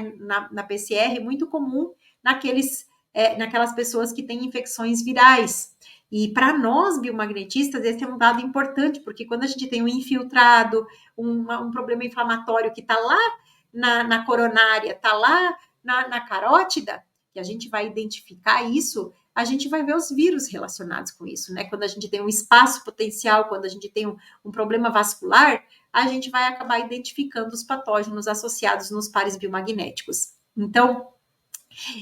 na PCR, é muito comum naquelas pessoas que têm infecções virais. E para nós, biomagnetistas, esse é um dado importante, porque quando a gente tem um infiltrado, um problema inflamatório que está lá na coronária, está lá na carótida, que a gente vai identificar isso, a gente vai ver os vírus relacionados com isso, né? Quando a gente tem um espaço potencial, quando a gente tem um problema vascular, a gente vai acabar identificando os patógenos associados nos pares biomagnéticos. Então,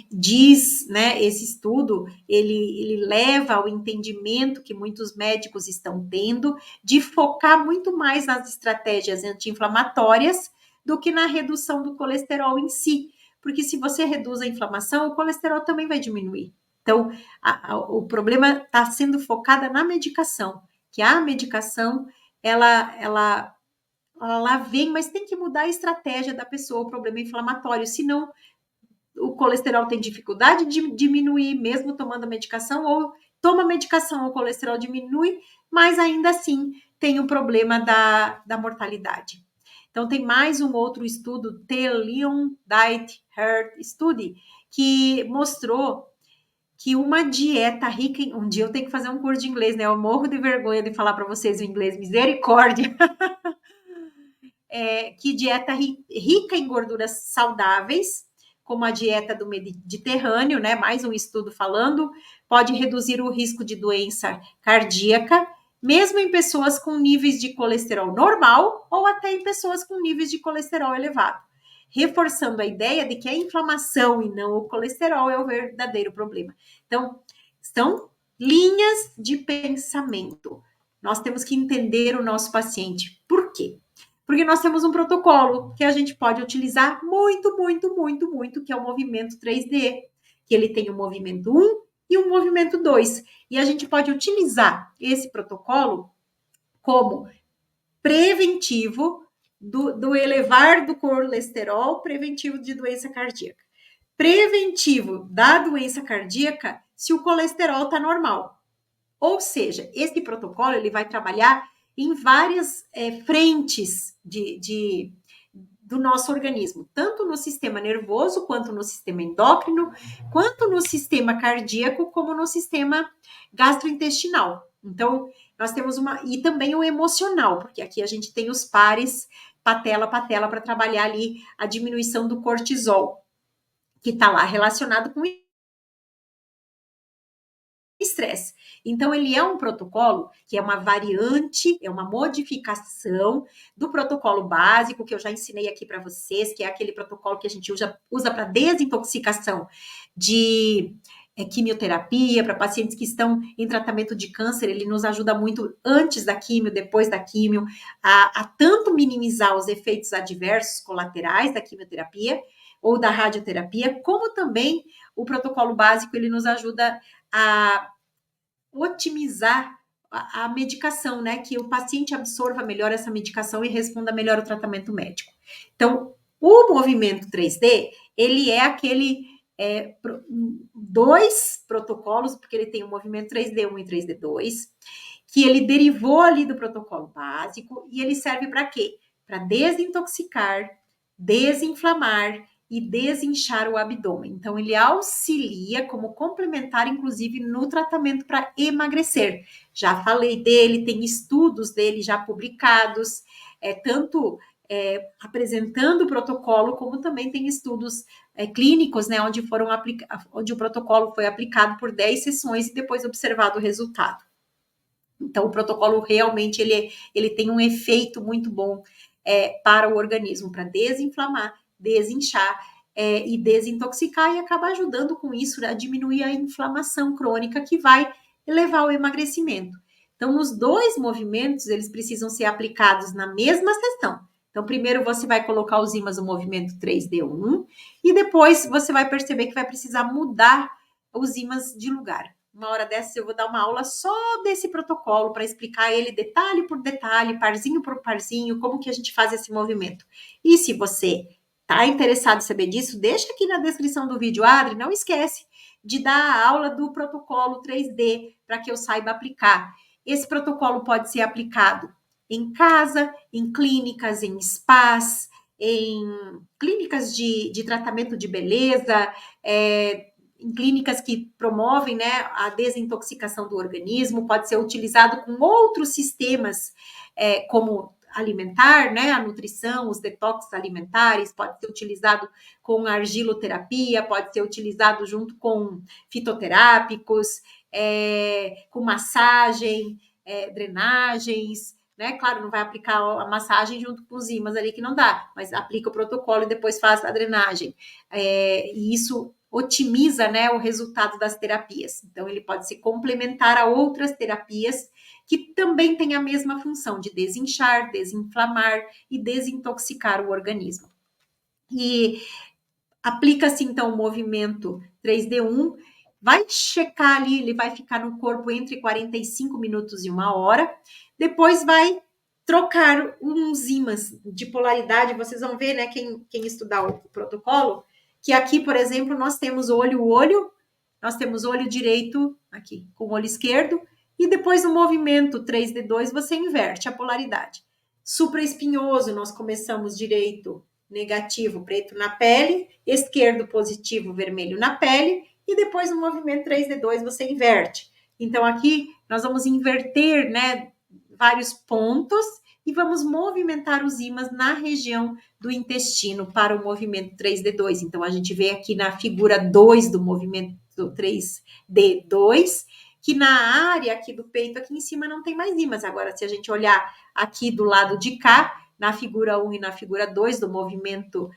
diz, né, esse estudo, ele leva ao entendimento que muitos médicos estão tendo de focar muito mais nas estratégias anti-inflamatórias do que na redução do colesterol em si, porque se você reduz a inflamação, o colesterol também vai diminuir. Então, o problema está sendo focada na medicação, que a medicação, ela lá vem, mas tem que mudar a estratégia da pessoa, o problema inflamatório, senão o colesterol tem dificuldade de diminuir, mesmo tomando a medicação, ou toma a medicação, o colesterol diminui, mas ainda assim tem o problema da mortalidade. Então, tem mais um outro estudo, The Lyon Diet Heart Study, que mostrou que uma dieta rica em... Um dia eu tenho que fazer um curso de inglês, né? Eu morro de vergonha de falar para vocês o inglês, misericórdia. Que dieta rica em gorduras saudáveis, como a dieta do Mediterrâneo, né? Mais um estudo falando, pode reduzir o risco de doença cardíaca, mesmo em pessoas com níveis de colesterol normal ou até em pessoas com níveis de colesterol elevado, reforçando a ideia de que a inflamação e não o colesterol é o verdadeiro problema. Então, são linhas de pensamento. Nós temos que entender o nosso paciente. Por quê? Porque nós temos um protocolo que a gente pode utilizar muito, muito, muito, muito, que é o movimento 3D, que ele tem o movimento 1 e o movimento 2. E a gente pode utilizar esse protocolo como preventivo do elevar do colesterol, preventivo de doença cardíaca. Preventivo da doença cardíaca se o colesterol está normal. Ou seja, esse protocolo ele vai trabalhar em várias frentes do nosso organismo, tanto no sistema nervoso, quanto no sistema endócrino, quanto no sistema cardíaco, como no sistema gastrointestinal. Então, nós temos e também o emocional, porque aqui a gente tem os pares patela para trabalhar ali a diminuição do cortisol, que está lá relacionado com estresse. Então, ele é um protocolo que é uma variante, é uma modificação do protocolo básico que eu já ensinei aqui para vocês, que é aquele protocolo que a gente usa para desintoxicação de quimioterapia, para pacientes que estão em tratamento de câncer. Ele nos ajuda muito antes da quimio, depois da quimio, a tanto minimizar os efeitos adversos colaterais da quimioterapia ou da radioterapia, como também o protocolo básico, ele nos ajuda a otimizar a medicação, né? Que o paciente absorva melhor essa medicação e responda melhor o tratamento médico. Então, o movimento 3D, ele é aquele dois protocolos, porque ele tem o movimento 3D1 e 3D2, que ele derivou ali do protocolo básico, e ele serve para quê? Para desintoxicar, desinflamar e desinchar o abdômen. Então, ele auxilia como complementar, inclusive, no tratamento para emagrecer. Já falei dele, tem estudos dele já publicados, tanto apresentando o protocolo, como também tem estudos clínicos, né, onde o protocolo foi aplicado por 10 sessões e depois observado o resultado. Então, o protocolo realmente ele tem um efeito muito bom para o organismo, para desinflamar, desinchar e desintoxicar, e acaba ajudando com isso a diminuir a inflamação crônica, que vai levar ao emagrecimento. Então, os dois movimentos, eles precisam ser aplicados na mesma sessão. Então, primeiro você vai colocar os ímãs no movimento 3D1 e depois você vai perceber que vai precisar mudar os ímãs de lugar. Uma hora dessa eu vou dar uma aula só desse protocolo para explicar ele detalhe por detalhe, parzinho por parzinho, como que a gente faz esse movimento. E se você está interessado em saber disso, deixa aqui na descrição do vídeo, Adri, não esquece de dar a aula do protocolo 3D para que eu saiba aplicar. Esse protocolo pode ser aplicado em casa, em clínicas, em spas, em clínicas de tratamento de beleza, em clínicas que promovem, né, a desintoxicação do organismo, pode ser utilizado com outros sistemas, como alimentar, né, a nutrição, os detox alimentares, pode ser utilizado com argiloterapia, pode ser utilizado junto com fitoterápicos, com massagem, drenagens, né? Claro, não vai aplicar a massagem junto com os ímãs ali, que não dá, mas aplica o protocolo e depois faz a drenagem. E isso otimiza, né, o resultado das terapias. Então, ele pode se complementar a outras terapias que também têm a mesma função de desinchar, desinflamar e desintoxicar o organismo. E aplica-se, então, o movimento 3D1, vai checar ali, ele vai ficar no corpo entre 45 minutos e 1 hora, depois vai trocar uns ímãs de polaridade, vocês vão ver, né, quem estudar o protocolo, que aqui, por exemplo, nós temos olho, nós temos olho direito aqui com o olho esquerdo, e depois no movimento 3D2 você inverte a polaridade. Supraespinhoso, nós começamos direito, negativo, preto na pele, esquerdo, positivo, vermelho na pele, e depois no movimento 3D2 você inverte. Então aqui nós vamos inverter, né, vários pontos e vamos movimentar os ímãs na região do intestino para o movimento 3D2. Então, a gente vê aqui na figura 2 do movimento 3D2, que na área aqui do peito, aqui em cima, não tem mais ímãs. Agora, se a gente olhar aqui do lado de cá, na figura 1 e na figura 2 do movimento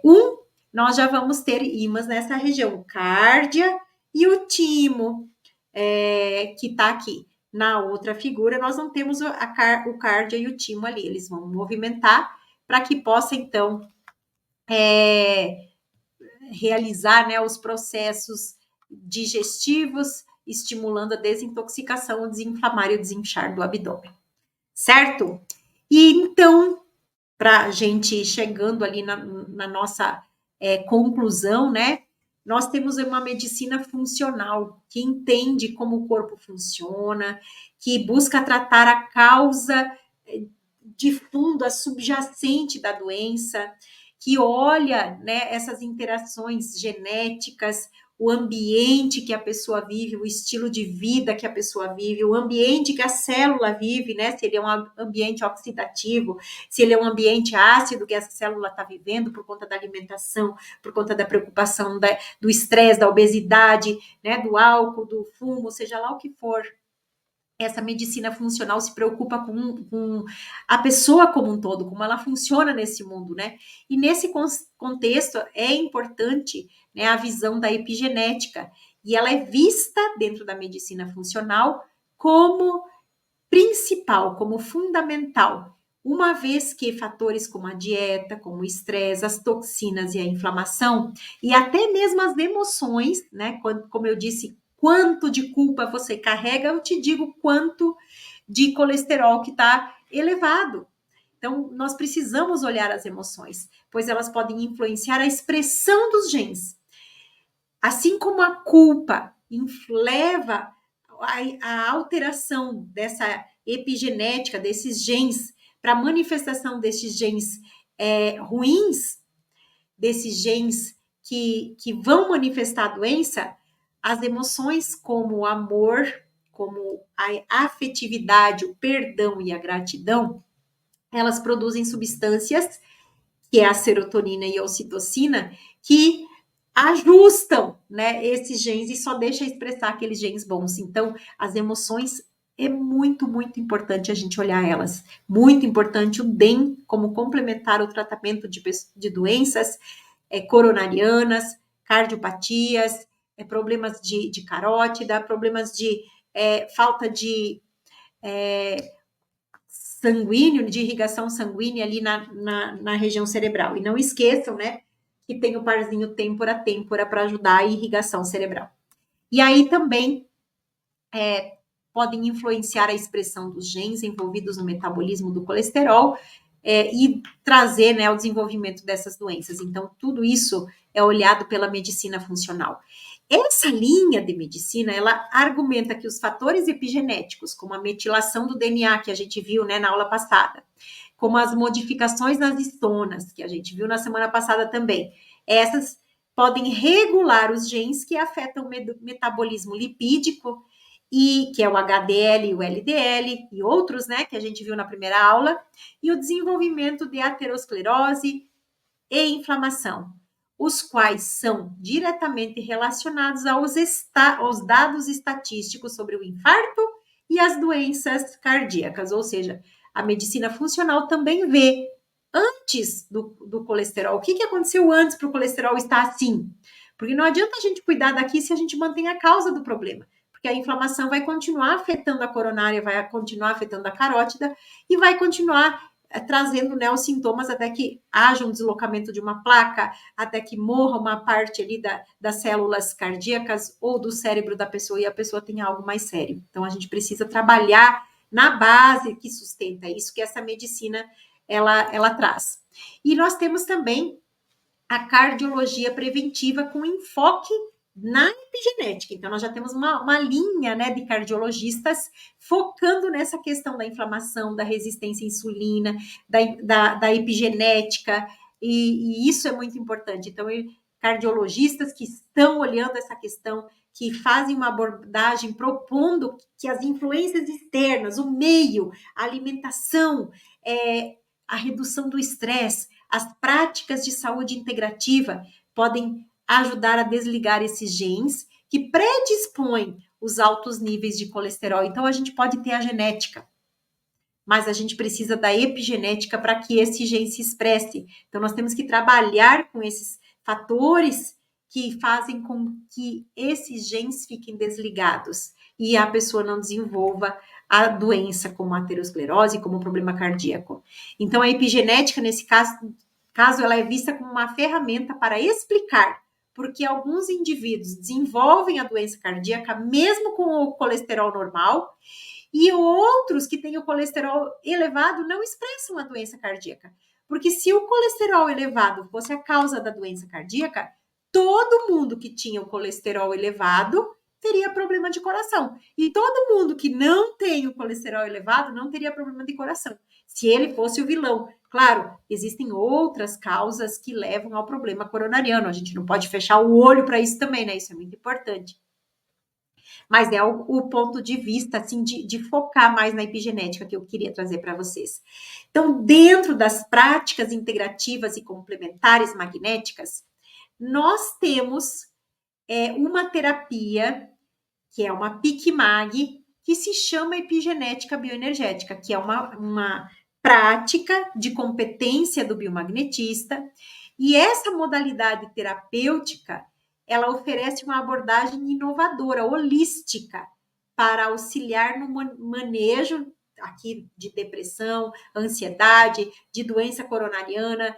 1, nós já vamos ter ímãs nessa região, o cárdia e o timo, que está aqui. Na outra figura, nós não temos o cárdia e o timo ali, eles vão movimentar para que possa, então, realizar, né, os processos digestivos, estimulando a desintoxicação, o desinflamar e o desinchar do abdômen, certo? E então, para a gente chegando ali na nossa conclusão, né, nós temos uma medicina funcional, que entende como o corpo funciona, que busca tratar a causa de fundo, a subjacente da doença, que olha, né, essas interações genéticas, o ambiente que a pessoa vive, o estilo de vida que a pessoa vive, o ambiente que a célula vive, né? Se ele é um ambiente oxidativo, se ele é um ambiente ácido que essa célula está vivendo por conta da alimentação, por conta da preocupação do estresse, da obesidade, né? Do álcool, do fumo, seja lá o que for. Essa medicina funcional se preocupa com a pessoa como um todo, como ela funciona nesse mundo, né? E nesse contexto é importante, né, a visão da epigenética, e ela é vista dentro da medicina funcional como principal, como fundamental, uma vez que fatores como a dieta, como o estresse, as toxinas e a inflamação, e até mesmo as emoções, né, como eu disse, quanto de culpa você carrega, eu te digo quanto de colesterol que está elevado. Então, nós precisamos olhar as emoções, pois elas podem influenciar a expressão dos genes. Assim como a culpa leva a alteração dessa epigenética, desses genes, para a manifestação desses genes ruins, desses genes que vão manifestar a doença, as emoções como o amor, como a afetividade, o perdão e a gratidão, elas produzem substâncias, que é a serotonina e a ocitocina, que ajustam, né, esses genes e só deixa expressar aqueles genes bons. Então, as emoções é muito, muito importante a gente olhar elas. Muito importante o DEM como complementar o tratamento de doenças coronarianas, cardiopatias, problemas de carótida, problemas de falta de sanguíneo, de irrigação sanguínea ali na região cerebral. E não esqueçam, né, que tem o parzinho têmpora para ajudar a irrigação cerebral. E aí também podem influenciar a expressão dos genes envolvidos no metabolismo do colesterol e trazer, né, o desenvolvimento dessas doenças. Então, tudo isso é olhado pela medicina funcional. Essa linha de medicina, ela argumenta que os fatores epigenéticos, como a metilação do DNA, que a gente viu, né, na aula passada, como as modificações nas histonas, que a gente viu na semana passada também, essas podem regular os genes que afetam o metabolismo lipídico, e que é o HDL e o LDL, e outros, né, que a gente viu na primeira aula, e o desenvolvimento de aterosclerose e inflamação, os quais são diretamente relacionados aos dados estatísticos sobre o infarto e as doenças cardíacas, ou seja, a medicina funcional também vê antes do colesterol. O que aconteceu antes para o colesterol estar assim? Porque não adianta a gente cuidar daqui se a gente mantém a causa do problema. Porque a inflamação vai continuar afetando a coronária, vai continuar afetando a carótida e vai continuar trazendo, né, os sintomas até que haja um deslocamento de uma placa, até que morra uma parte ali das células cardíacas ou do cérebro da pessoa e a pessoa tenha algo mais sério. Então, a gente precisa trabalhar na base que sustenta isso, que essa medicina ela traz. E nós temos também a cardiologia preventiva com enfoque na epigenética. Então, nós já temos uma linha, né, de cardiologistas focando nessa questão da inflamação, da resistência à insulina, da epigenética, e isso é muito importante. Então, cardiologistas que estão olhando essa questão, que fazem uma abordagem propondo que as influências externas, o meio, a alimentação, a redução do estresse, as práticas de saúde integrativa podem ajudar a desligar esses genes que predispõem os altos níveis de colesterol. Então, a gente pode ter a genética, mas a gente precisa da epigenética para que esse gene se expresse. Então, nós temos que trabalhar com esses fatores que fazem com que esses genes fiquem desligados e a pessoa não desenvolva a doença como a aterosclerose, como o problema cardíaco. Então, a epigenética, nesse caso, ela é vista como uma ferramenta para explicar porque alguns indivíduos desenvolvem a doença cardíaca mesmo com o colesterol normal e outros que têm o colesterol elevado não expressam a doença cardíaca. Porque se o colesterol elevado fosse a causa da doença cardíaca, todo mundo que tinha o colesterol elevado teria problema de coração. E todo mundo que não tem o colesterol elevado não teria problema de coração, se ele fosse o vilão. Claro, existem outras causas que levam ao problema coronariano. A gente não pode fechar o olho para isso também, né? Isso é muito importante. Mas é o ponto de vista, assim, de focar mais na epigenética que eu queria trazer para vocês. Então, dentro das práticas integrativas e complementares magnéticas, nós temos uma terapia, que é uma PIC-MAG, que se chama epigenética bioenergética, que é uma prática de competência do biomagnetista, e essa modalidade terapêutica, ela oferece uma abordagem inovadora, holística, para auxiliar no manejo aqui de depressão, ansiedade, de doença coronariana,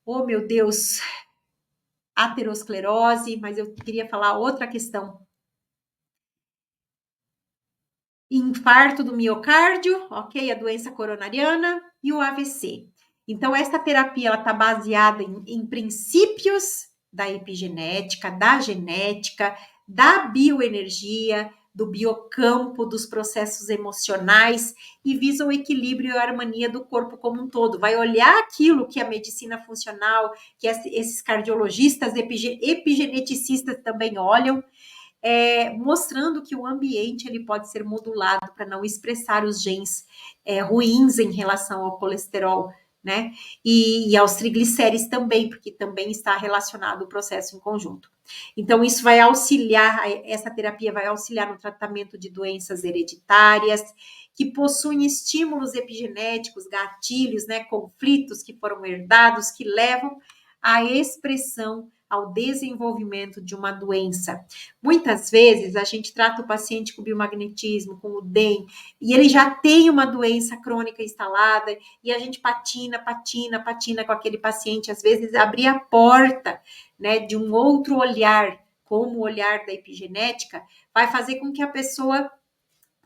oh meu Deus, aterosclerose, mas eu queria falar outra questão. Infarto do miocárdio, ok? A doença coronariana e o AVC. Então, essa terapia está baseada em princípios da epigenética, da genética, da bioenergia, do biocampo, dos processos emocionais e visa o equilíbrio e a harmonia do corpo como um todo. Vai olhar aquilo que a medicina funcional, que esses cardiologistas, epigeneticistas também olham, mostrando que o ambiente ele pode ser modulado para não expressar os genes ruins em relação ao colesterol, né? E aos triglicéridos também, porque também está relacionado o processo em conjunto. Então, isso vai auxiliar, essa terapia vai auxiliar no tratamento de doenças hereditárias, que possuem estímulos epigenéticos, gatilhos, né, conflitos que foram herdados, que levam à expressão, ao desenvolvimento de uma doença. Muitas vezes a gente trata o paciente com biomagnetismo, com o DEM, e ele já tem uma doença crônica instalada, e a gente patina com aquele paciente, às vezes abrir a porta, né, de um outro olhar, como o olhar da epigenética, vai fazer com que a pessoa,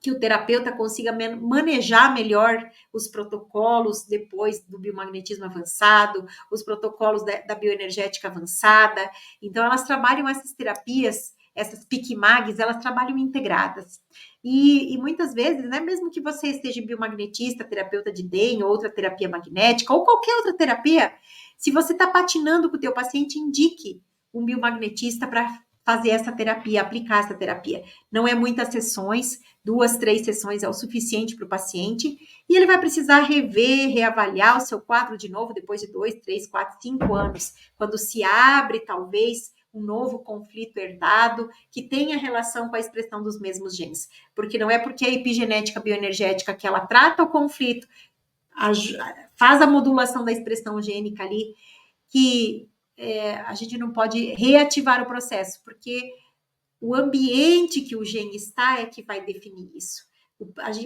que o terapeuta consiga manejar melhor os protocolos depois do biomagnetismo avançado, os protocolos da bioenergética avançada. Então, elas trabalham essas terapias, essas PIC-MAGs, elas trabalham integradas. E muitas vezes, né, mesmo que você esteja biomagnetista, terapeuta de DEM, outra terapia magnética, ou qualquer outra terapia, se você está patinando com o teu paciente, indique um biomagnetista para fazer essa terapia, aplicar essa terapia. Não é muitas sessões, 2, 3 sessões é o suficiente para o paciente, e ele vai precisar rever, reavaliar o seu quadro de novo depois de 2, 3, 4, 5 anos, quando se abre, talvez, um novo conflito herdado que tenha relação com a expressão dos mesmos genes. Porque não é porque a epigenética bioenergética que ela trata o conflito, faz a modulação da expressão gênica ali, que a gente não pode reativar o processo, porque o ambiente que o gene está é que vai definir isso.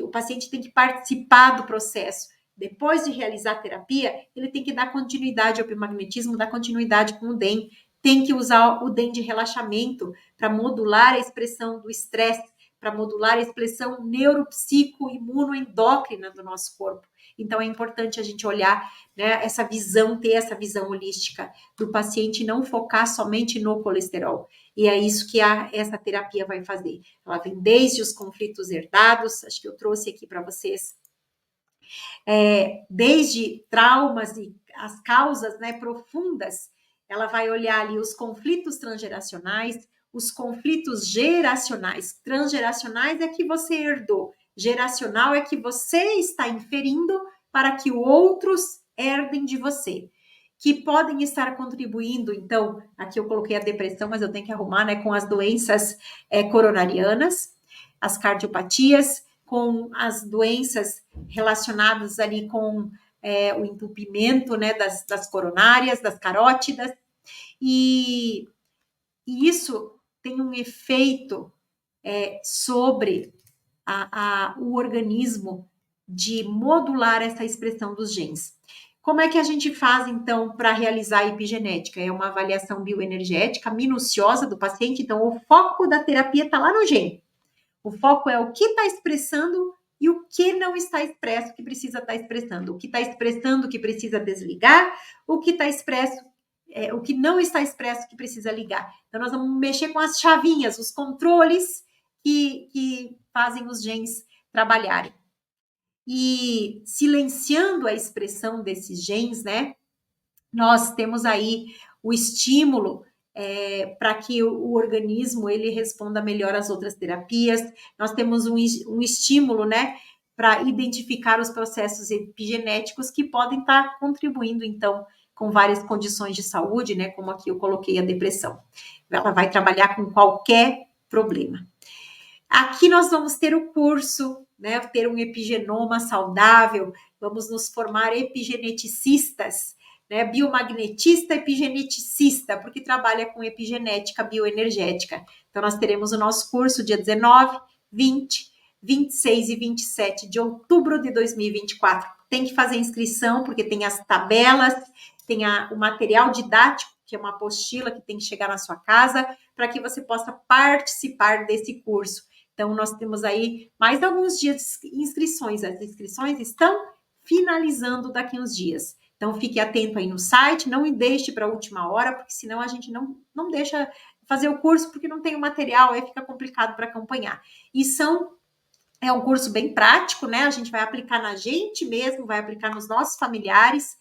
O paciente tem que participar do processo. Depois de realizar a terapia, ele tem que dar continuidade ao biomagnetismo, dar continuidade com o DEM. Tem que usar o DEM de relaxamento para modular a expressão do estresse, para modular a expressão neuropsico-imunoendócrina do nosso corpo. Então, é importante a gente olhar, né, essa visão, ter essa visão holística do paciente e não focar somente no colesterol. E é isso que essa terapia vai fazer. Ela vem desde os conflitos herdados, acho que eu trouxe aqui para vocês, desde traumas e as causas, né, profundas. Ela vai olhar ali os conflitos transgeracionais, os conflitos geracionais. Transgeracionais é que você herdou, geracional é que você está inferindo para que outros herdem de você, que podem estar contribuindo. Então, aqui eu coloquei a depressão, mas eu tenho que arrumar, né, com as doenças coronarianas, as cardiopatias, com as doenças relacionadas ali com o entupimento, né, das coronárias, das carótidas, e isso tem um efeito sobre o organismo de modular essa expressão dos genes. Como é que a gente faz, então, para realizar a epigenética? É uma avaliação bioenergética minuciosa do paciente. Então, o foco da terapia está lá no gene. O foco é o que está expressando e o que não está expresso, que precisa estar expressando. O que está expressando, que precisa desligar. O que está expresso, o que não está expresso, que precisa ligar. Então, nós vamos mexer com as chavinhas, os controles que fazem os genes trabalharem. E silenciando a expressão desses genes, né, nós temos aí o estímulo para que o organismo ele responda melhor às outras terapias. Nós temos um estímulo, né, para identificar os processos epigenéticos que podem estar contribuindo, então, com várias condições de saúde, né, como aqui eu coloquei a depressão. Ela vai trabalhar com qualquer problema. Aqui nós vamos ter o curso, né, ter um epigenoma saudável, vamos nos formar epigeneticistas, né, biomagnetista epigeneticista, porque trabalha com epigenética bioenergética. Então, nós teremos o nosso curso dia 19, 20, 26 e 27 de outubro de 2024. Tem que fazer inscrição, porque tem as tabelas, tem o material didático, que é uma apostila que tem que chegar na sua casa, para que você possa participar desse curso. Então, nós temos aí mais alguns dias de inscrições. As inscrições estão finalizando daqui uns dias. Então, fique atento aí no site, não deixe para a última hora, porque senão a gente não deixa fazer o curso, porque não tem o material, aí fica complicado para acompanhar. E é um curso bem prático, né? A gente vai aplicar na gente mesmo, vai aplicar nos nossos familiares.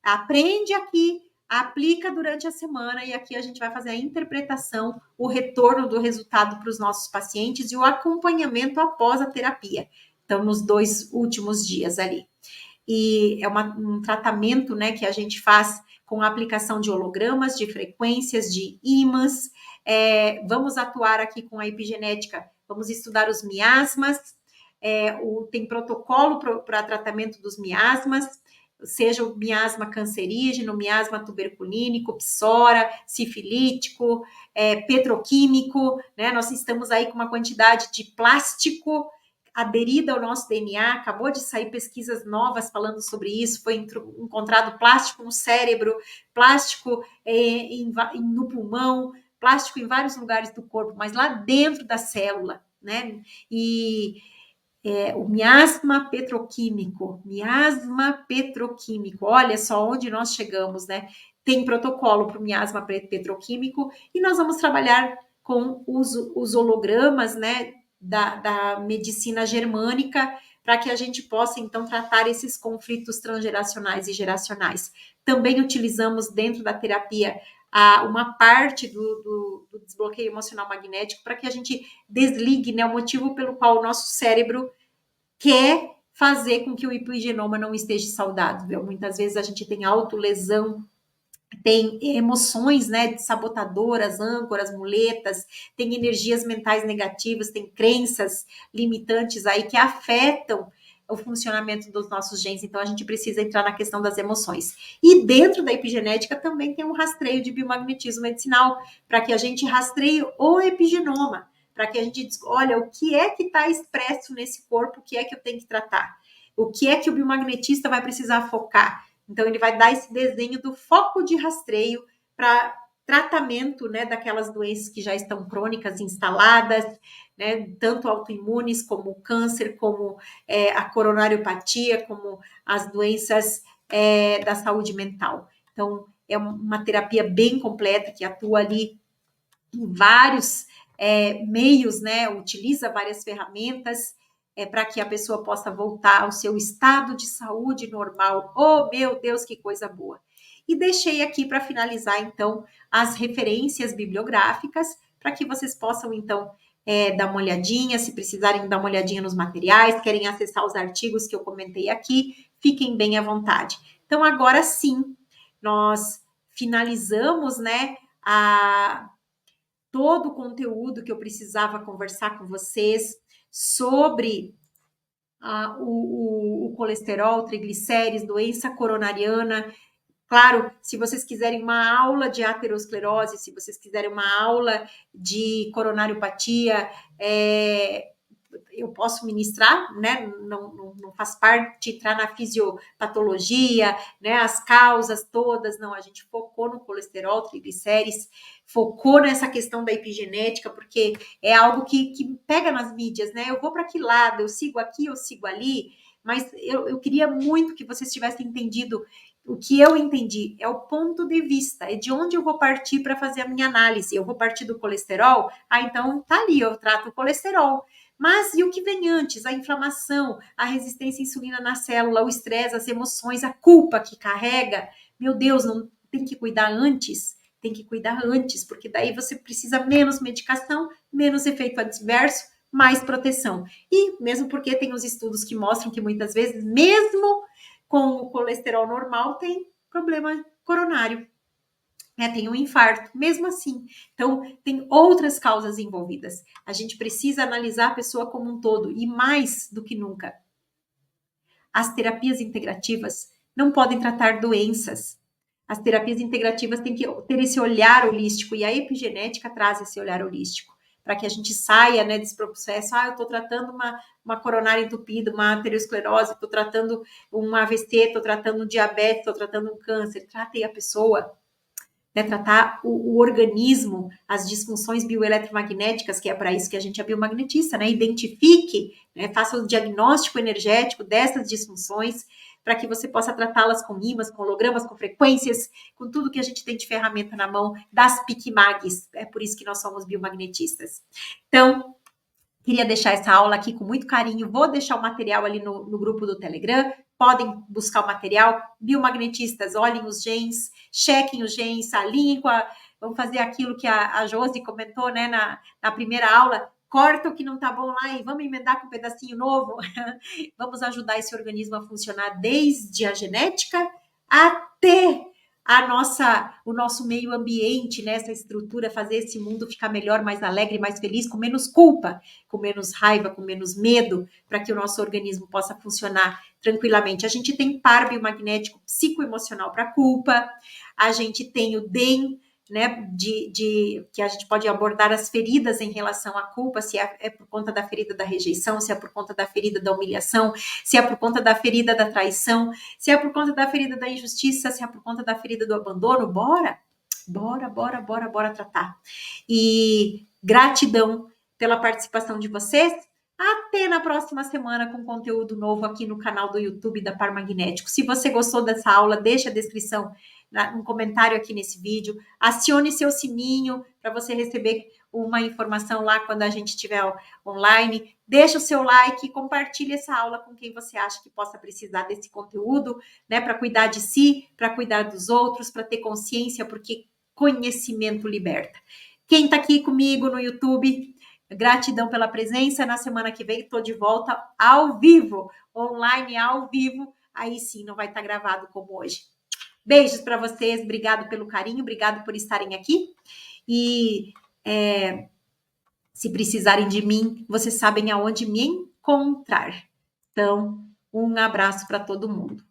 Aprende aqui aplica durante a semana e aqui a gente vai fazer a interpretação, o retorno do resultado para os nossos pacientes e o acompanhamento após a terapia. Então, nos 2 últimos dias ali. E é um tratamento, né, que a gente faz com a aplicação de hologramas, de frequências, de ímãs. Vamos atuar aqui com a epigenética, vamos estudar os miasmas, tem protocolo para tratamento dos miasmas, seja o miasma cancerígeno, miasma tuberculínico, psora, sifilítico, petroquímico, né? Nós estamos aí com uma quantidade de plástico aderida ao nosso DNA, acabou de sair pesquisas novas falando sobre isso, foi encontrado plástico no cérebro, plástico no pulmão, plástico em vários lugares do corpo, mas lá dentro da célula, né? E o miasma petroquímico, olha só onde nós chegamos, né? Tem protocolo para o miasma petroquímico e nós vamos trabalhar com os hologramas, né, da medicina germânica, para que a gente possa, então, tratar esses conflitos transgeracionais e geracionais. Também utilizamos dentro da terapia uma parte do desbloqueio emocional magnético para que a gente desligue, né, o motivo pelo qual o nosso cérebro quer fazer com que o epigenoma não esteja saudável. Muitas vezes a gente tem autolesão, tem emoções, né, sabotadoras, âncoras, muletas, tem energias mentais negativas, tem crenças limitantes aí que afetam o funcionamento dos nossos genes, então a gente precisa entrar na questão das emoções. E dentro da epigenética também tem um rastreio de biomagnetismo medicinal, para que a gente rastreie o epigenoma, para que a gente diga, olha, o que é que está expresso nesse corpo, o que é que eu tenho que tratar, o que é que o biomagnetista vai precisar focar. Então, ele vai dar esse desenho do foco de rastreio para tratamento, né, daquelas doenças que já estão crônicas instaladas, né, tanto autoimunes como o câncer, como a coronariopatia, como as doenças da saúde mental. Então, é uma terapia bem completa que atua ali em vários meios, né, utiliza várias ferramentas, para que a pessoa possa voltar ao seu estado de saúde normal. Oh, meu Deus, que coisa boa! E deixei aqui para finalizar, então, as referências bibliográficas, para que vocês possam, então, dar uma olhadinha, se precisarem dar uma olhadinha nos materiais, querem acessar os artigos que eu comentei aqui, fiquem bem à vontade. Então, agora sim, nós finalizamos, né, todo o conteúdo que eu precisava conversar com vocês sobre o colesterol, triglicérides, doença coronariana. Claro, se vocês quiserem uma aula de aterosclerose, se vocês quiserem uma aula de coronariopatia, eu posso ministrar, né? Não faz parte entrar na fisiopatologia, né? As causas todas, não. A gente focou no colesterol, triglicérides, focou nessa questão da epigenética, porque é algo que pega nas mídias, né? Eu vou para que lado? Eu sigo aqui, eu sigo ali, mas eu queria muito que vocês tivessem entendido o que eu entendi, é o ponto de vista, é de onde eu vou partir para fazer a minha análise. Eu vou partir do colesterol? Então tá ali, eu trato o colesterol. Mas e o que vem antes? A inflamação, a resistência à insulina na célula, o estresse, as emoções, a culpa que carrega. Meu Deus, não tem que cuidar antes? Tem que cuidar antes, porque daí você precisa menos medicação, menos efeito adverso, mais proteção. E mesmo porque tem os estudos que mostram que muitas vezes, mesmo com o colesterol normal, tem problema coronário. Tem um infarto, mesmo assim. Então, tem outras causas envolvidas. A gente precisa analisar a pessoa como um todo, e mais do que nunca, as terapias integrativas não podem tratar doenças. As terapias integrativas têm que ter esse olhar holístico, e a epigenética traz esse olhar holístico, para que a gente saia, né, desse processo. Eu estou tratando uma coronária entupida, uma aterosclerose, estou tratando um AVC, estou tratando um diabetes, estou tratando um câncer. Tratei a pessoa, né, tratar o organismo, as disfunções bioeletromagnéticas, que é para isso que a gente é biomagnetista, né? Identifique, né, faça o diagnóstico energético dessas disfunções, para que você possa tratá-las com ímãs, com hologramas, com frequências, com tudo que a gente tem de ferramenta na mão, das PICMAGs. É por isso que nós somos biomagnetistas. Então, queria deixar essa aula aqui com muito carinho. Vou deixar o material ali no grupo do Telegram. podem buscar o material. Biomagnetistas, olhem os genes, chequem os genes, alinhem vamos fazer aquilo que a Josi comentou, né, na primeira aula, corta o que não tá bom lá e vamos emendar com um pedacinho novo. Vamos ajudar esse organismo a funcionar desde a genética até o nosso meio ambiente, né, essa estrutura, fazer esse mundo ficar melhor, mais alegre, mais feliz, com menos culpa, com menos raiva, com menos medo, para que o nosso organismo possa funcionar tranquilamente. A gente tem par biomagnético psicoemocional para culpa, a gente tem o DEM, né, que a gente pode abordar as feridas em relação à culpa, se é por conta da ferida da rejeição, se é por conta da ferida da humilhação, se é por conta da ferida da traição, se é por conta da ferida da injustiça, se é por conta da ferida do abandono, bora tratar. E gratidão pela participação de vocês. Até na próxima semana com conteúdo novo aqui no canal do YouTube da Par Magnético. Se você gostou dessa aula, deixa a descrição, um comentário aqui nesse vídeo. Acione seu sininho para você receber uma informação lá quando a gente estiver online. Deixa o seu like, compartilhe essa aula com quem você acha que possa precisar desse conteúdo, né? Para cuidar de si, para cuidar dos outros, para ter consciência, porque conhecimento liberta. Quem está aqui comigo no YouTube, gratidão pela presença. Na semana que vem estou de volta ao vivo, online, ao vivo. Aí sim, não vai estar gravado como hoje. Beijos para vocês, obrigado pelo carinho, obrigado por estarem aqui. E se precisarem de mim, vocês sabem aonde me encontrar. Então, um abraço para todo mundo.